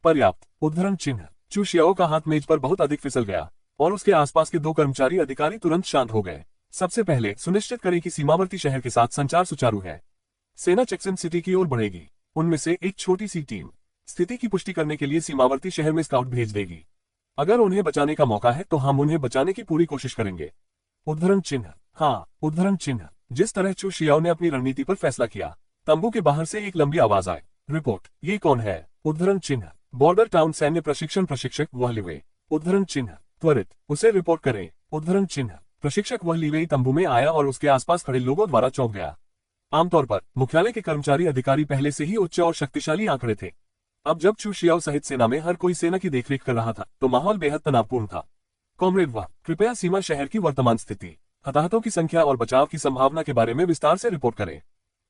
पर्याप्त। उद्धरण चिन्ह। चू शियाओ का हाथ मेज पर बहुत अधिक फिसल गया और उसके आसपास के दो कर्मचारी अधिकारी तुरंत शांत हो गए। सबसे पहले सुनिश्चित करें कि सीमावर्ती शहर के साथ संचार सुचारू है। सेना चैक्सन सिटी की ओर बढ़ेगी। उनमें से एक छोटी सी टीम स्थिति की पुष्टि करने के लिए सीमावर्ती शहर में स्काउट भेज देगी। अगर उन्हें बचाने का मौका है तो हम उन्हें बचाने की पूरी कोशिश करेंगे। उद्धरण चिन्ह। हाँ। उद्धरण चिन्ह। जिस तरह चू शियाओ ने अपनी रणनीति पर फैसला किया। तंबू के बाहर से एक लंबी आवाज आए। रिपोर्ट। ये कौन है? उद्धरण चिन्ह। बॉर्डर टाउन सैन्य प्रशिक्षण प्रशिक्षक वह लिवे। उद्धरण चिन्ह। त्वरित उसे रिपोर्ट करें। उद्धरण चिन्ह। प्रशिक्षक वह लिवे तंबू में आया और उसके आसपास खड़े लोगों द्वारा चौंक गया। आमतौर पर मुख्यालय के कर्मचारी अधिकारी पहले से ही उच्च और शक्तिशाली आंकड़े थे। अब जब चू शियाओ सहित सेना में हर कोई सेना की देखरेख कर रहा था तो माहौल बेहद तनावपूर्ण था। कॉमरेड वाह, कृपया सीमा शहर की वर्तमान स्थिति, हताहतों की संख्या और बचाव की संभावना के बारे में विस्तार से रिपोर्ट करें।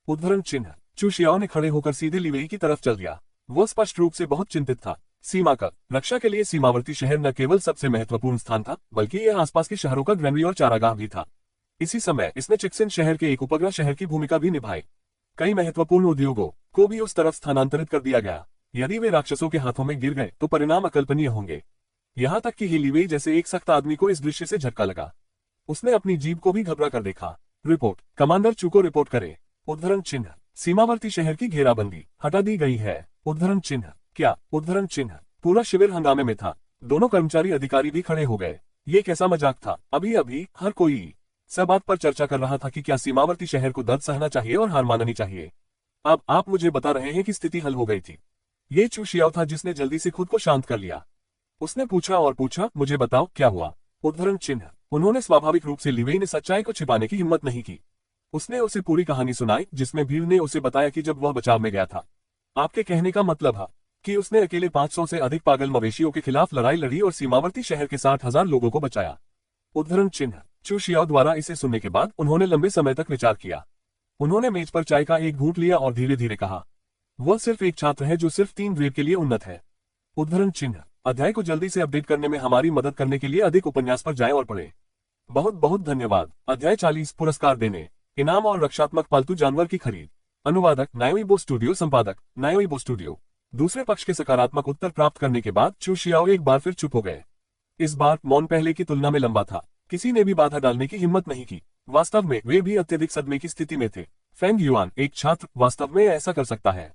उद्धरण चिन्ह। चू शियाओ ने खड़े होकर सीधे लिवेई की तरफ चल दिया। वो स्पष्ट रूप से बहुत चिंतित था। सीमा का रक्षा के लिए सीमावर्ती शहर न केवल सबसे महत्वपूर्ण स्थान था, बल्कि यह आसपास के शहरों का ग्रैनरी और चारागाह भी था। इसी समय इसने चैक्सन शहर के एक उपग्रह शहर की भूमिका भी निभाई। कई महत्वपूर्ण उद्योगों को भी उस तरफ स्थानांतरित कर दिया गया। यदि वे राक्षसों के हाथों में गिर गए तो परिणाम अकल्पनीय होंगे। यहाँ तक कि लीवेई जैसे एक सख्त आदमी को इस दृश्य से झटका लगा। उसने अपनी जीभ को भी घबरा कर देखा। रिपोर्ट। कमांडर चू को रिपोर्ट करे। उद्धरण चिन्ह। सीमावर्ती शहर की घेराबंदी हटा दी गई है। उद्धरण चिन्ह। क्या? उद्धरण चिन्ह। पूरा शिविर हंगामे में था। दोनों कर्मचारी अधिकारी भी खड़े हो गए। ये कैसा मजाक था? अभी अभी हर कोई सब बात पर चर्चा कर रहा था कि क्या सीमावर्ती शहर को दर्द सहना चाहिए और हार माननी चाहिए। अब आप मुझे बता रहे हैं कि स्थिति हल हो गई थी। ये चू शियाओ था जिसने जल्दी से खुद को शांत कर लिया। उसने पूछा और पूछा, मुझे बताओ क्या हुआ? उद्धरण चिन्ह। उन्होंने स्वाभाविक रूप से लिवेई ने सच्चाई को छिपाने की हिम्मत नहीं की। उसने उसे पूरी कहानी सुनाई, जिसमें भीड़ ने उसे बताया कि जब वह बचाव में गया था। आपके कहने का मतलब है कि उसने अकेले 500 से अधिक पागल मवेशियों के खिलाफ लड़ाई लड़ी और सीमावर्ती शहर के 60,000 लोगों को बचाया। उद्धरण चिन्ह। चू शियाओ द्वारा इसे सुनने के बाद उन्होंने लंबे समय तक विचार किया। उन्होंने मेज पर चाय का एक घूंट लिया और धीरे धीरे कहा, वह सिर्फ एक छात्र है जो सिर्फ 3 ग्रेड के लिए उन्नत है। उद्धरण चिन्ह। अध्याय को जल्दी से अपडेट करने में हमारी मदद करने के लिए अधिक उपन्यास पर जाएं और पढ़ें। बहुत बहुत धन्यवाद। अध्याय 40 पुरस्कार देने, इनाम और रक्षात्मक पालतू जानवर की खरीद। अनुवादक नायोइबो स्टूडियो, संपादक नायोइबो स्टूडियो। दूसरे पक्ष के सकारात्मक उत्तर प्राप्त करने के बाद चू शियाओ एक बार फिर चुप हो गए। इस बार मौन पहले की तुलना में लंबा था। किसी ने भी बाधा डालने की हिम्मत नहीं की। वास्तव में वे भी अत्यधिक सदमे की स्थिति में थे। फेंग युआन, एक छात्र, वास्तव में ऐसा कर सकता है?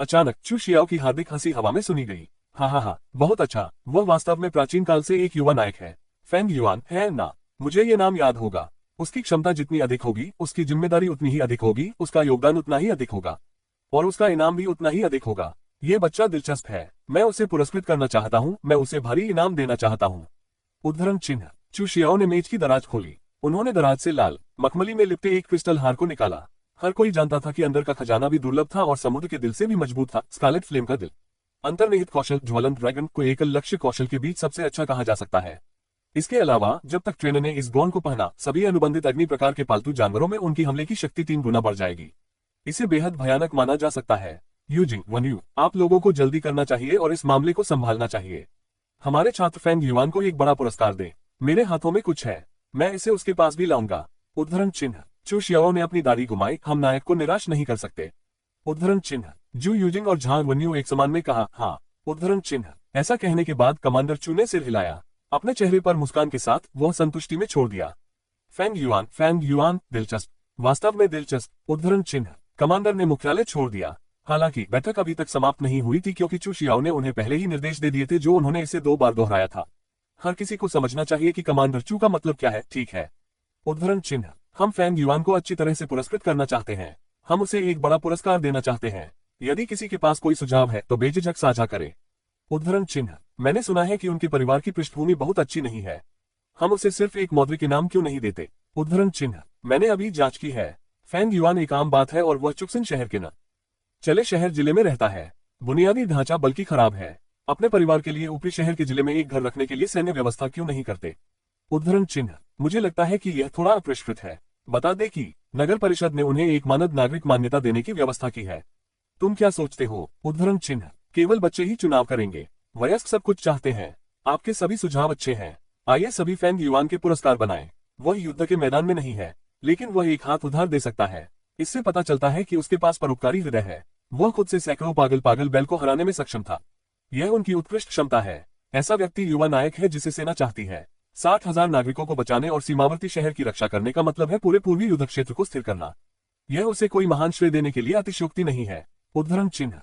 अचानक चू शियाओ की हार्दिक हंसी हवा में सुनी गई। हाँ, बहुत अच्छा। वह वास्तव में प्राचीन काल से एक युवा नायक है। फेंग युआन है ना? मुझे ये नाम याद होगा। उसकी क्षमता जितनी अधिक होगी, उसकी जिम्मेदारी उतनी ही अधिक होगी, उसका योगदान उतना ही अधिक होगा और उसका इनाम भी उतना ही अधिक होगा। ये बच्चा दिलचस्प है। मैं उसे पुरस्कृत करना चाहता हूँ। मैं उसे भारी इनाम देना चाहता हूँ। उद्धरण चिन्ह। चू शियाओ ने मेज की दराज खोली। उन्होंने दराज से लाल मखमली में लिपटे एक क्रिस्टल हार को निकाला। हर कोई जानता था कि अंदर का खजाना भी दुर्लभ था और समुद्र के दिल से भी मजबूत था। स्कारलेट फ्लेम का दिल। अंतर्निहित कौशल ज्वलंत ड्रैगन को एकल लक्ष्य कौशल के बीच सबसे अच्छा कहा जा सकता है। इसके अलावा जब तक ट्रेनर ने इस गॉन को पहना, सभी अनुबंधित अग्नि प्रकार के पालतू जानवरों में उनकी हमले की शक्ति 3 गुना बढ़ जाएगी। इसे बेहद भयानक माना जा सकता है। यूजिंग वन्यू, आप लोगों को जल्दी करना चाहिए और इस मामले को संभालना चाहिए। हमारे छात्र फेंग युआन को एक बड़ा पुरस्कार दे। मेरे हाथों में कुछ है, मैं इसे उसके पास भी लाऊंगा। उद्धरण चिन्ह। चू शियाओ ने अपनी दाढ़ी घुमाई। हम नायक को निराश नहीं कर सकते। उद्धरण चिन्ह। जू यूजिंग और झांग वन्यू एक समान में कहा, हाँ। उद्धरण चिन्ह। ऐसा कहने के बाद कमांडर चू ने सिर हिलाया। अपने चेहरे पर मुस्कान के साथ वह संतुष्टि में छोड़ दिया। फेंग युआन, दिलचस्प। वास्तव में दिलचस्प। उद्धरण चिन्ह। कमांडर ने मुख्यालय छोड़ दिया। हालांकि बैठक अभी तक समाप्त नहीं हुई थी क्योंकि चू शियाओ ने उन्हें पहले ही निर्देश दे दिए थे जो उन्होंने इसे 2 बार दोहराया था। हर किसी को समझना चाहिए कि कमांडर चू का मतलब क्या है, ठीक है। उद्धरण चिन्ह। हम फेंग युआन को अच्छी तरह से पुरस्कृत करना चाहते हैं। हम उसे एक बड़ा पुरस्कार देना चाहते हैं। यदि किसी के पास कोई सुझाव है तो बेझिझक साझा करे। उद्धरण चिन्ह। मैंने सुना है कि उनके परिवार की पृष्ठभूमि बहुत अच्छी नहीं है। हम उसे सिर्फ एक मौद्रिक इनाम क्यों नहीं देते? उद्धरण चिन्ह। मैंने अभी जांच की है। फेंग युआन एक आम बात है और वह चुक्सिन शहर के न चले शहर जिले में रहता है। बुनियादी ढांचा बल्कि खराब है। अपने परिवार के लिए ऊपरी शहर के जिले में एक घर रखने के लिए सैन्य व्यवस्था क्यों नहीं करते? उद्धरण चिन्ह। मुझे लगता है कि यह थोड़ा अपरिष्कृत है। बता दे कि नगर परिषद ने उन्हें एक मानद नागरिक मान्यता देने की व्यवस्था की है। तुम क्या सोचते हो? उद्धरण चिन्ह। केवल बच्चे ही चुनाव करेंगे। वयस्क सब कुछ चाहते हैं। आपके सभी सुझाव अच्छे हैं। आइए सभी फेंग युआन के पुरस्कार बनाएं। वह युद्ध के मैदान में नहीं है, लेकिन वह एक हाथ उधार दे सकता है। इससे पता चलता है कि उसके पास परोपकारी हृदय है। वह खुद से सैकड़ों पागल बैल को हराने में सक्षम था। यह उनकी उत्कृष्ट क्षमता है। ऐसा व्यक्ति युवा नायक है जिसे सेना चाहती है। 60,000 नागरिकों को बचाने और सीमावर्ती शहर की रक्षा करने का मतलब है पूरे पूर्वी युद्ध क्षेत्र को स्थिर करना। यह उसे कोई महान श्रेय देने के लिए अतिशयोक्ति नहीं है। उद्धरण चिन्ह।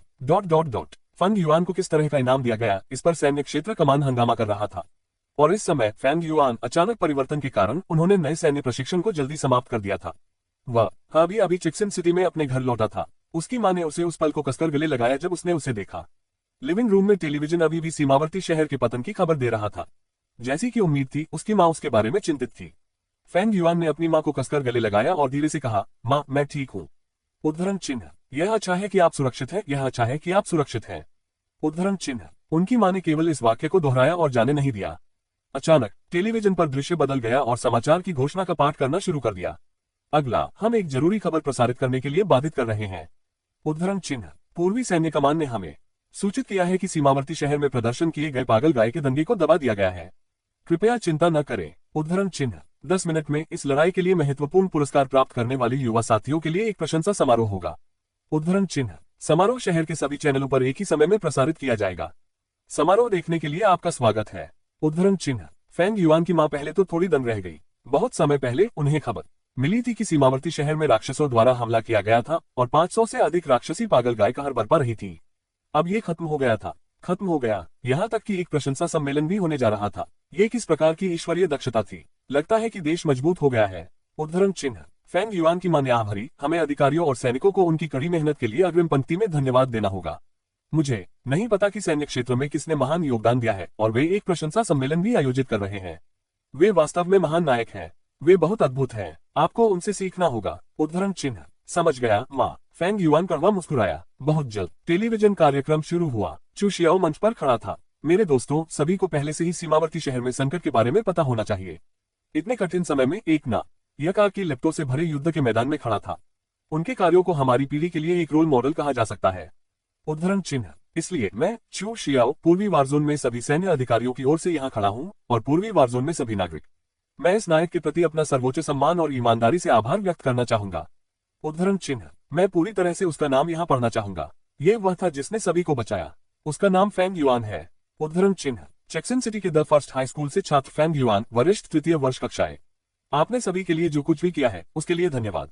फेंग युआन को किस तरह का इनाम दिया गया, इस पर सैन्य क्षेत्र कमान हंगामा कर रहा था। और इस समय फेंग युआन अचानक परिवर्तन के कारण उन्होंने नए सैन्य प्रशिक्षण को जल्दी समाप्त कर दिया था। वह अभी चिक्सिन सिटी में अपने घर लौटा था। उसकी मां ने उसे उस पल को कसकर गले लगाया जब उसने उसे देखा। लिविंग रूम में टेलीविजन अभी भी सीमावर्ती शहर के पतन की खबर दे रहा था। जैसी कि उम्मीद थी, उसकी मां उसके बारे में चिंतित थी। फेंग युआन ने अपनी मां को कसकर गले लगाया और धीरे से कहा, मां, मैं ठीक हूं। उद्धरण चिन्ह। यह अच्छा है कि आप सुरक्षित हैं, यह अच्छा है कि आप सुरक्षित हैं। उद्धरण चिन्ह। उनकी मां ने केवल इस वाक्य को दोहराया और जाने नहीं दिया। अचानक टेलीविजन पर दृश्य बदल गया और समाचार की घोषणा का पाठ करना शुरू कर दिया। अगला, हम एक जरूरी खबर प्रसारित करने के लिए बाधित कर रहे हैं। उद्धरण चिन्ह। पूर्वी सैन्य कमान ने हमें सूचित किया है कि सीमावर्ती शहर में प्रदर्शन किए गए पागल गाय के दंगे को दबा दिया गया है। कृपया चिंता न करें। उद्धरण चिन्ह। 10 मिनट में इस लड़ाई के लिए महत्वपूर्ण पुरस्कार प्राप्त करने वाले युवा साथियों के लिए एक प्रशंसा समारोह होगा। उद्धरण चिन्ह। समारोह शहर के सभी चैनलों पर एक ही समय में प्रसारित किया जाएगा। समारोह देखने के लिए आपका स्वागत है। उद्धरण चिन्ह। फेंग युआन की मां पहले तो थोड़ी दंग रह गई। बहुत समय पहले उन्हें खबर मिली थी कि सीमावर्ती शहर में राक्षसों द्वारा हमला किया गया था और 500 से अधिक राक्षसी पागल गाय कहर बरपा रही थी। अब ये खत्म हो गया था। खत्म हो गया। यहाँ तक कि एक प्रशंसा सम्मेलन भी होने जा रहा था। ये किस प्रकार की ईश्वरीय दक्षता थी। लगता है कि देश मजबूत हो गया है। उद्धरण चिन्ह। फेंग युआन की मां ने आभारी, हमें अधिकारियों और सैनिकों को उनकी कड़ी मेहनत के लिए अग्रिम पंक्ति में धन्यवाद देना होगा। मुझे नहीं पता कि सैन्य क्षेत्र में किसने महान योगदान दिया है और वे एक प्रशंसा सम्मेलन भी आयोजित कर रहे हैं। वे वास्तव में महान नायक हैं। वे बहुत अद्भुत हैं। आपको उनसे सीखना होगा। उद्धरण चिन्ह। समझ गया मां। फेंग युआन कड़वा मुस्कुराया। बहुत जल्द टेलीविजन कार्यक्रम शुरू हुआ। चू शियाओ मंच पर खड़ा था। मेरे दोस्तों, सभी को पहले से ही सीमावर्ती शहर में संकट के बारे में पता होना चाहिए। इतने कठिन समय में एक ना यकार की लिप्टों से भरे युद्ध के मैदान में खड़ा था। उनके कार्यों को हमारी पीढ़ी के लिए एक रोल मॉडल कहा जा सकता है। उद्धरण चिन्ह। इसलिए मैं चू शियाओ पूर्वी वारजोन में सभी सैन्य अधिकारियों की ओर से यहाँ खड़ा हूँ और पूर्वी वारजोन में सभी नागरिक। मैं इस नायक के प्रति अपना सर्वोच्च सम्मान और ईमानदारी से आभार व्यक्त करना चाहूंगा। उद्धरण चिन्ह। मैं पूरी तरह से उसका नाम यहाँ पढ़ना चाहूंगा। ये वह था जिसने सभी को बचाया। उसका नाम फेंग युआन है। उद्धरण चिन्ह। चेक्सिन सिटी के द फर्स्ट हाई स्कूल से छात्र फेंग युआन, वरिष्ठ तृतीय वर्ष कक्षाएं। आपने सभी के लिए जो कुछ भी किया है उसके लिए धन्यवाद।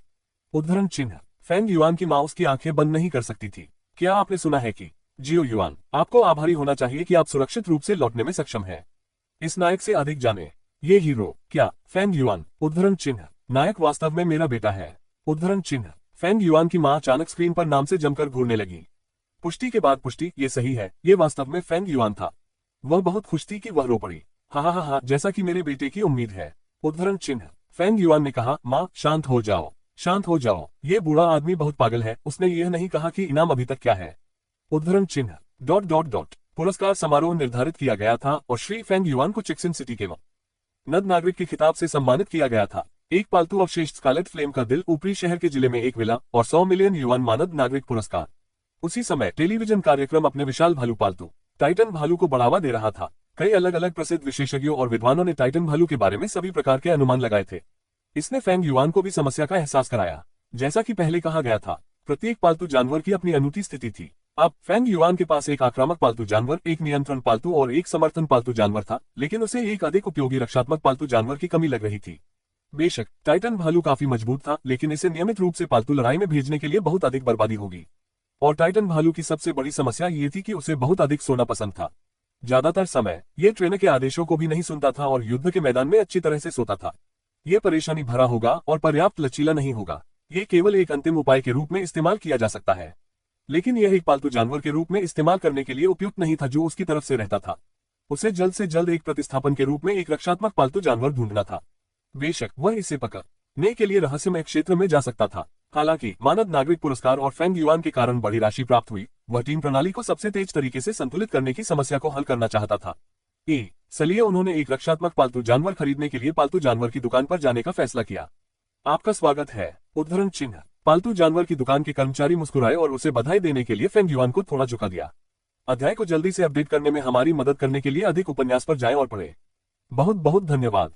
उद्धरण चिन्ह। फेंग युआन की मां उसकी आंखें बंद नहीं कर सकती थी। क्या आपने सुना है कि जियो युआन, आपको आभारी होना चाहिए कि आप सुरक्षित रूप से लौटने में सक्षम हैं। इस नायक से अधिक जाने। ये हीरो क्या? Feng yuan. उद्धरण चिन्ह। नायक वास्तव में मेरा बेटा है। उद्धरण चिन्ह। फेंग युआन की मां अचानक स्क्रीन पर नाम से जमकर घूरने लगी। पुष्टि के बाद पुष्टि, ये सही है, ये वास्तव में फेंग युआन था। वह बहुत खुश थी कि वह रो पड़ी। हा, जैसा कि मेरे बेटे की उम्मीद है। उद्धरण चिन्ह। फेंग युआन ने कहा, मां, शांत हो जाओ, शांत हो जाओ। ये बूढ़ा आदमी बहुत पागल है। उसने यह नहीं कहा कि इनाम अभी तक क्या है। उद्धरण चिन्ह। पुरस्कार समारोह निर्धारित किया गया था और श्री फेंग युआन को चेक्सिन सिटी के नद नागरिक के खिताब से सम्मानित किया गया था। एक पालतू अवशेष स्कारलेट फ्लेम का दिल, ऊपरी शहर के जिले में एक विला और 100 मिलियन युआन मानद नागरिक पुरस्कार। उसी समय टेलीविजन कार्यक्रम अपने विशाल भालू पालतू टाइटन भालू को बढ़ावा दे रहा था। कई अलग अलग प्रसिद्ध विशेषज्ञों और विद्वानों ने टाइटन भालू के बारे में सभी प्रकार के अनुमान लगाए थे। इसने फेंग युआन को भी समस्या का एहसास कराया। जैसा कि पहले कहा गया था, प्रत्येक पालतू जानवर की अपनी अनूठी स्थिति थी। अब फेंग युआन के पास एक आक्रामक पालतू जानवर, एक नियंत्रण पालतू और एक समर्थन पालतू जानवर था, लेकिन उसे एक अधिक उपयोगी रक्षात्मक पालतू जानवर की कमी लग रही थी। बेशक टाइटन भालू काफी मजबूत था, लेकिन इसे नियमित रूप से पालतू लड़ाई में भेजने के लिए बहुत अधिक बर्बादी होगी। और टाइटन भालू की सबसे बड़ी समस्या ये थी कि उसे बहुत अधिक सोना पसंद था। ज्यादातर समय ये ट्रेनर के आदेशों को भी नहीं सुनता था और युद्ध के मैदान में अच्छी तरह से सोता था। ये परेशानी भरा होगा और पर्याप्त लचीला नहीं होगा। ये केवल एक अंतिम उपाय के रूप में इस्तेमाल किया जा सकता है, लेकिन यह एक पालतू जानवर के रूप में इस्तेमाल करने के लिए उपयुक्त नहीं था जो उसकी तरफ से रहता था। उसे जल्द से जल्द एक प्रतिस्थापन के रूप में एक रक्षात्मक पालतू जानवर ढूंढना था। बेशक वह इसे पकड़ने के लिए रहस्यमय क्षेत्र में जा सकता था। हालांकि मानद नागरिक पुरस्कार और फेंग युआन के कारण बड़ी राशि प्राप्त हुई, वह टीम प्रणाली को सबसे तेज तरीके से संतुलित करने की समस्या को हल करना चाहता था। इसलिए उन्होंने एक रक्षात्मक पालतू जानवर खरीदने के लिए पालतू जानवर की दुकान पर जाने का फैसला किया। आपका स्वागत है। उद्धरण चिन्ह। पालतू जानवर की दुकान के कर्मचारी मुस्कुराए और उसे बधाई देने के लिए फेंग युआन को थोड़ा झुका दिया। अध्याय को जल्दी से अपडेट करने में हमारी मदद करने के लिए अधिक उपन्यास पर जाएं और पढ़ें। बहुत बहुत धन्यवाद।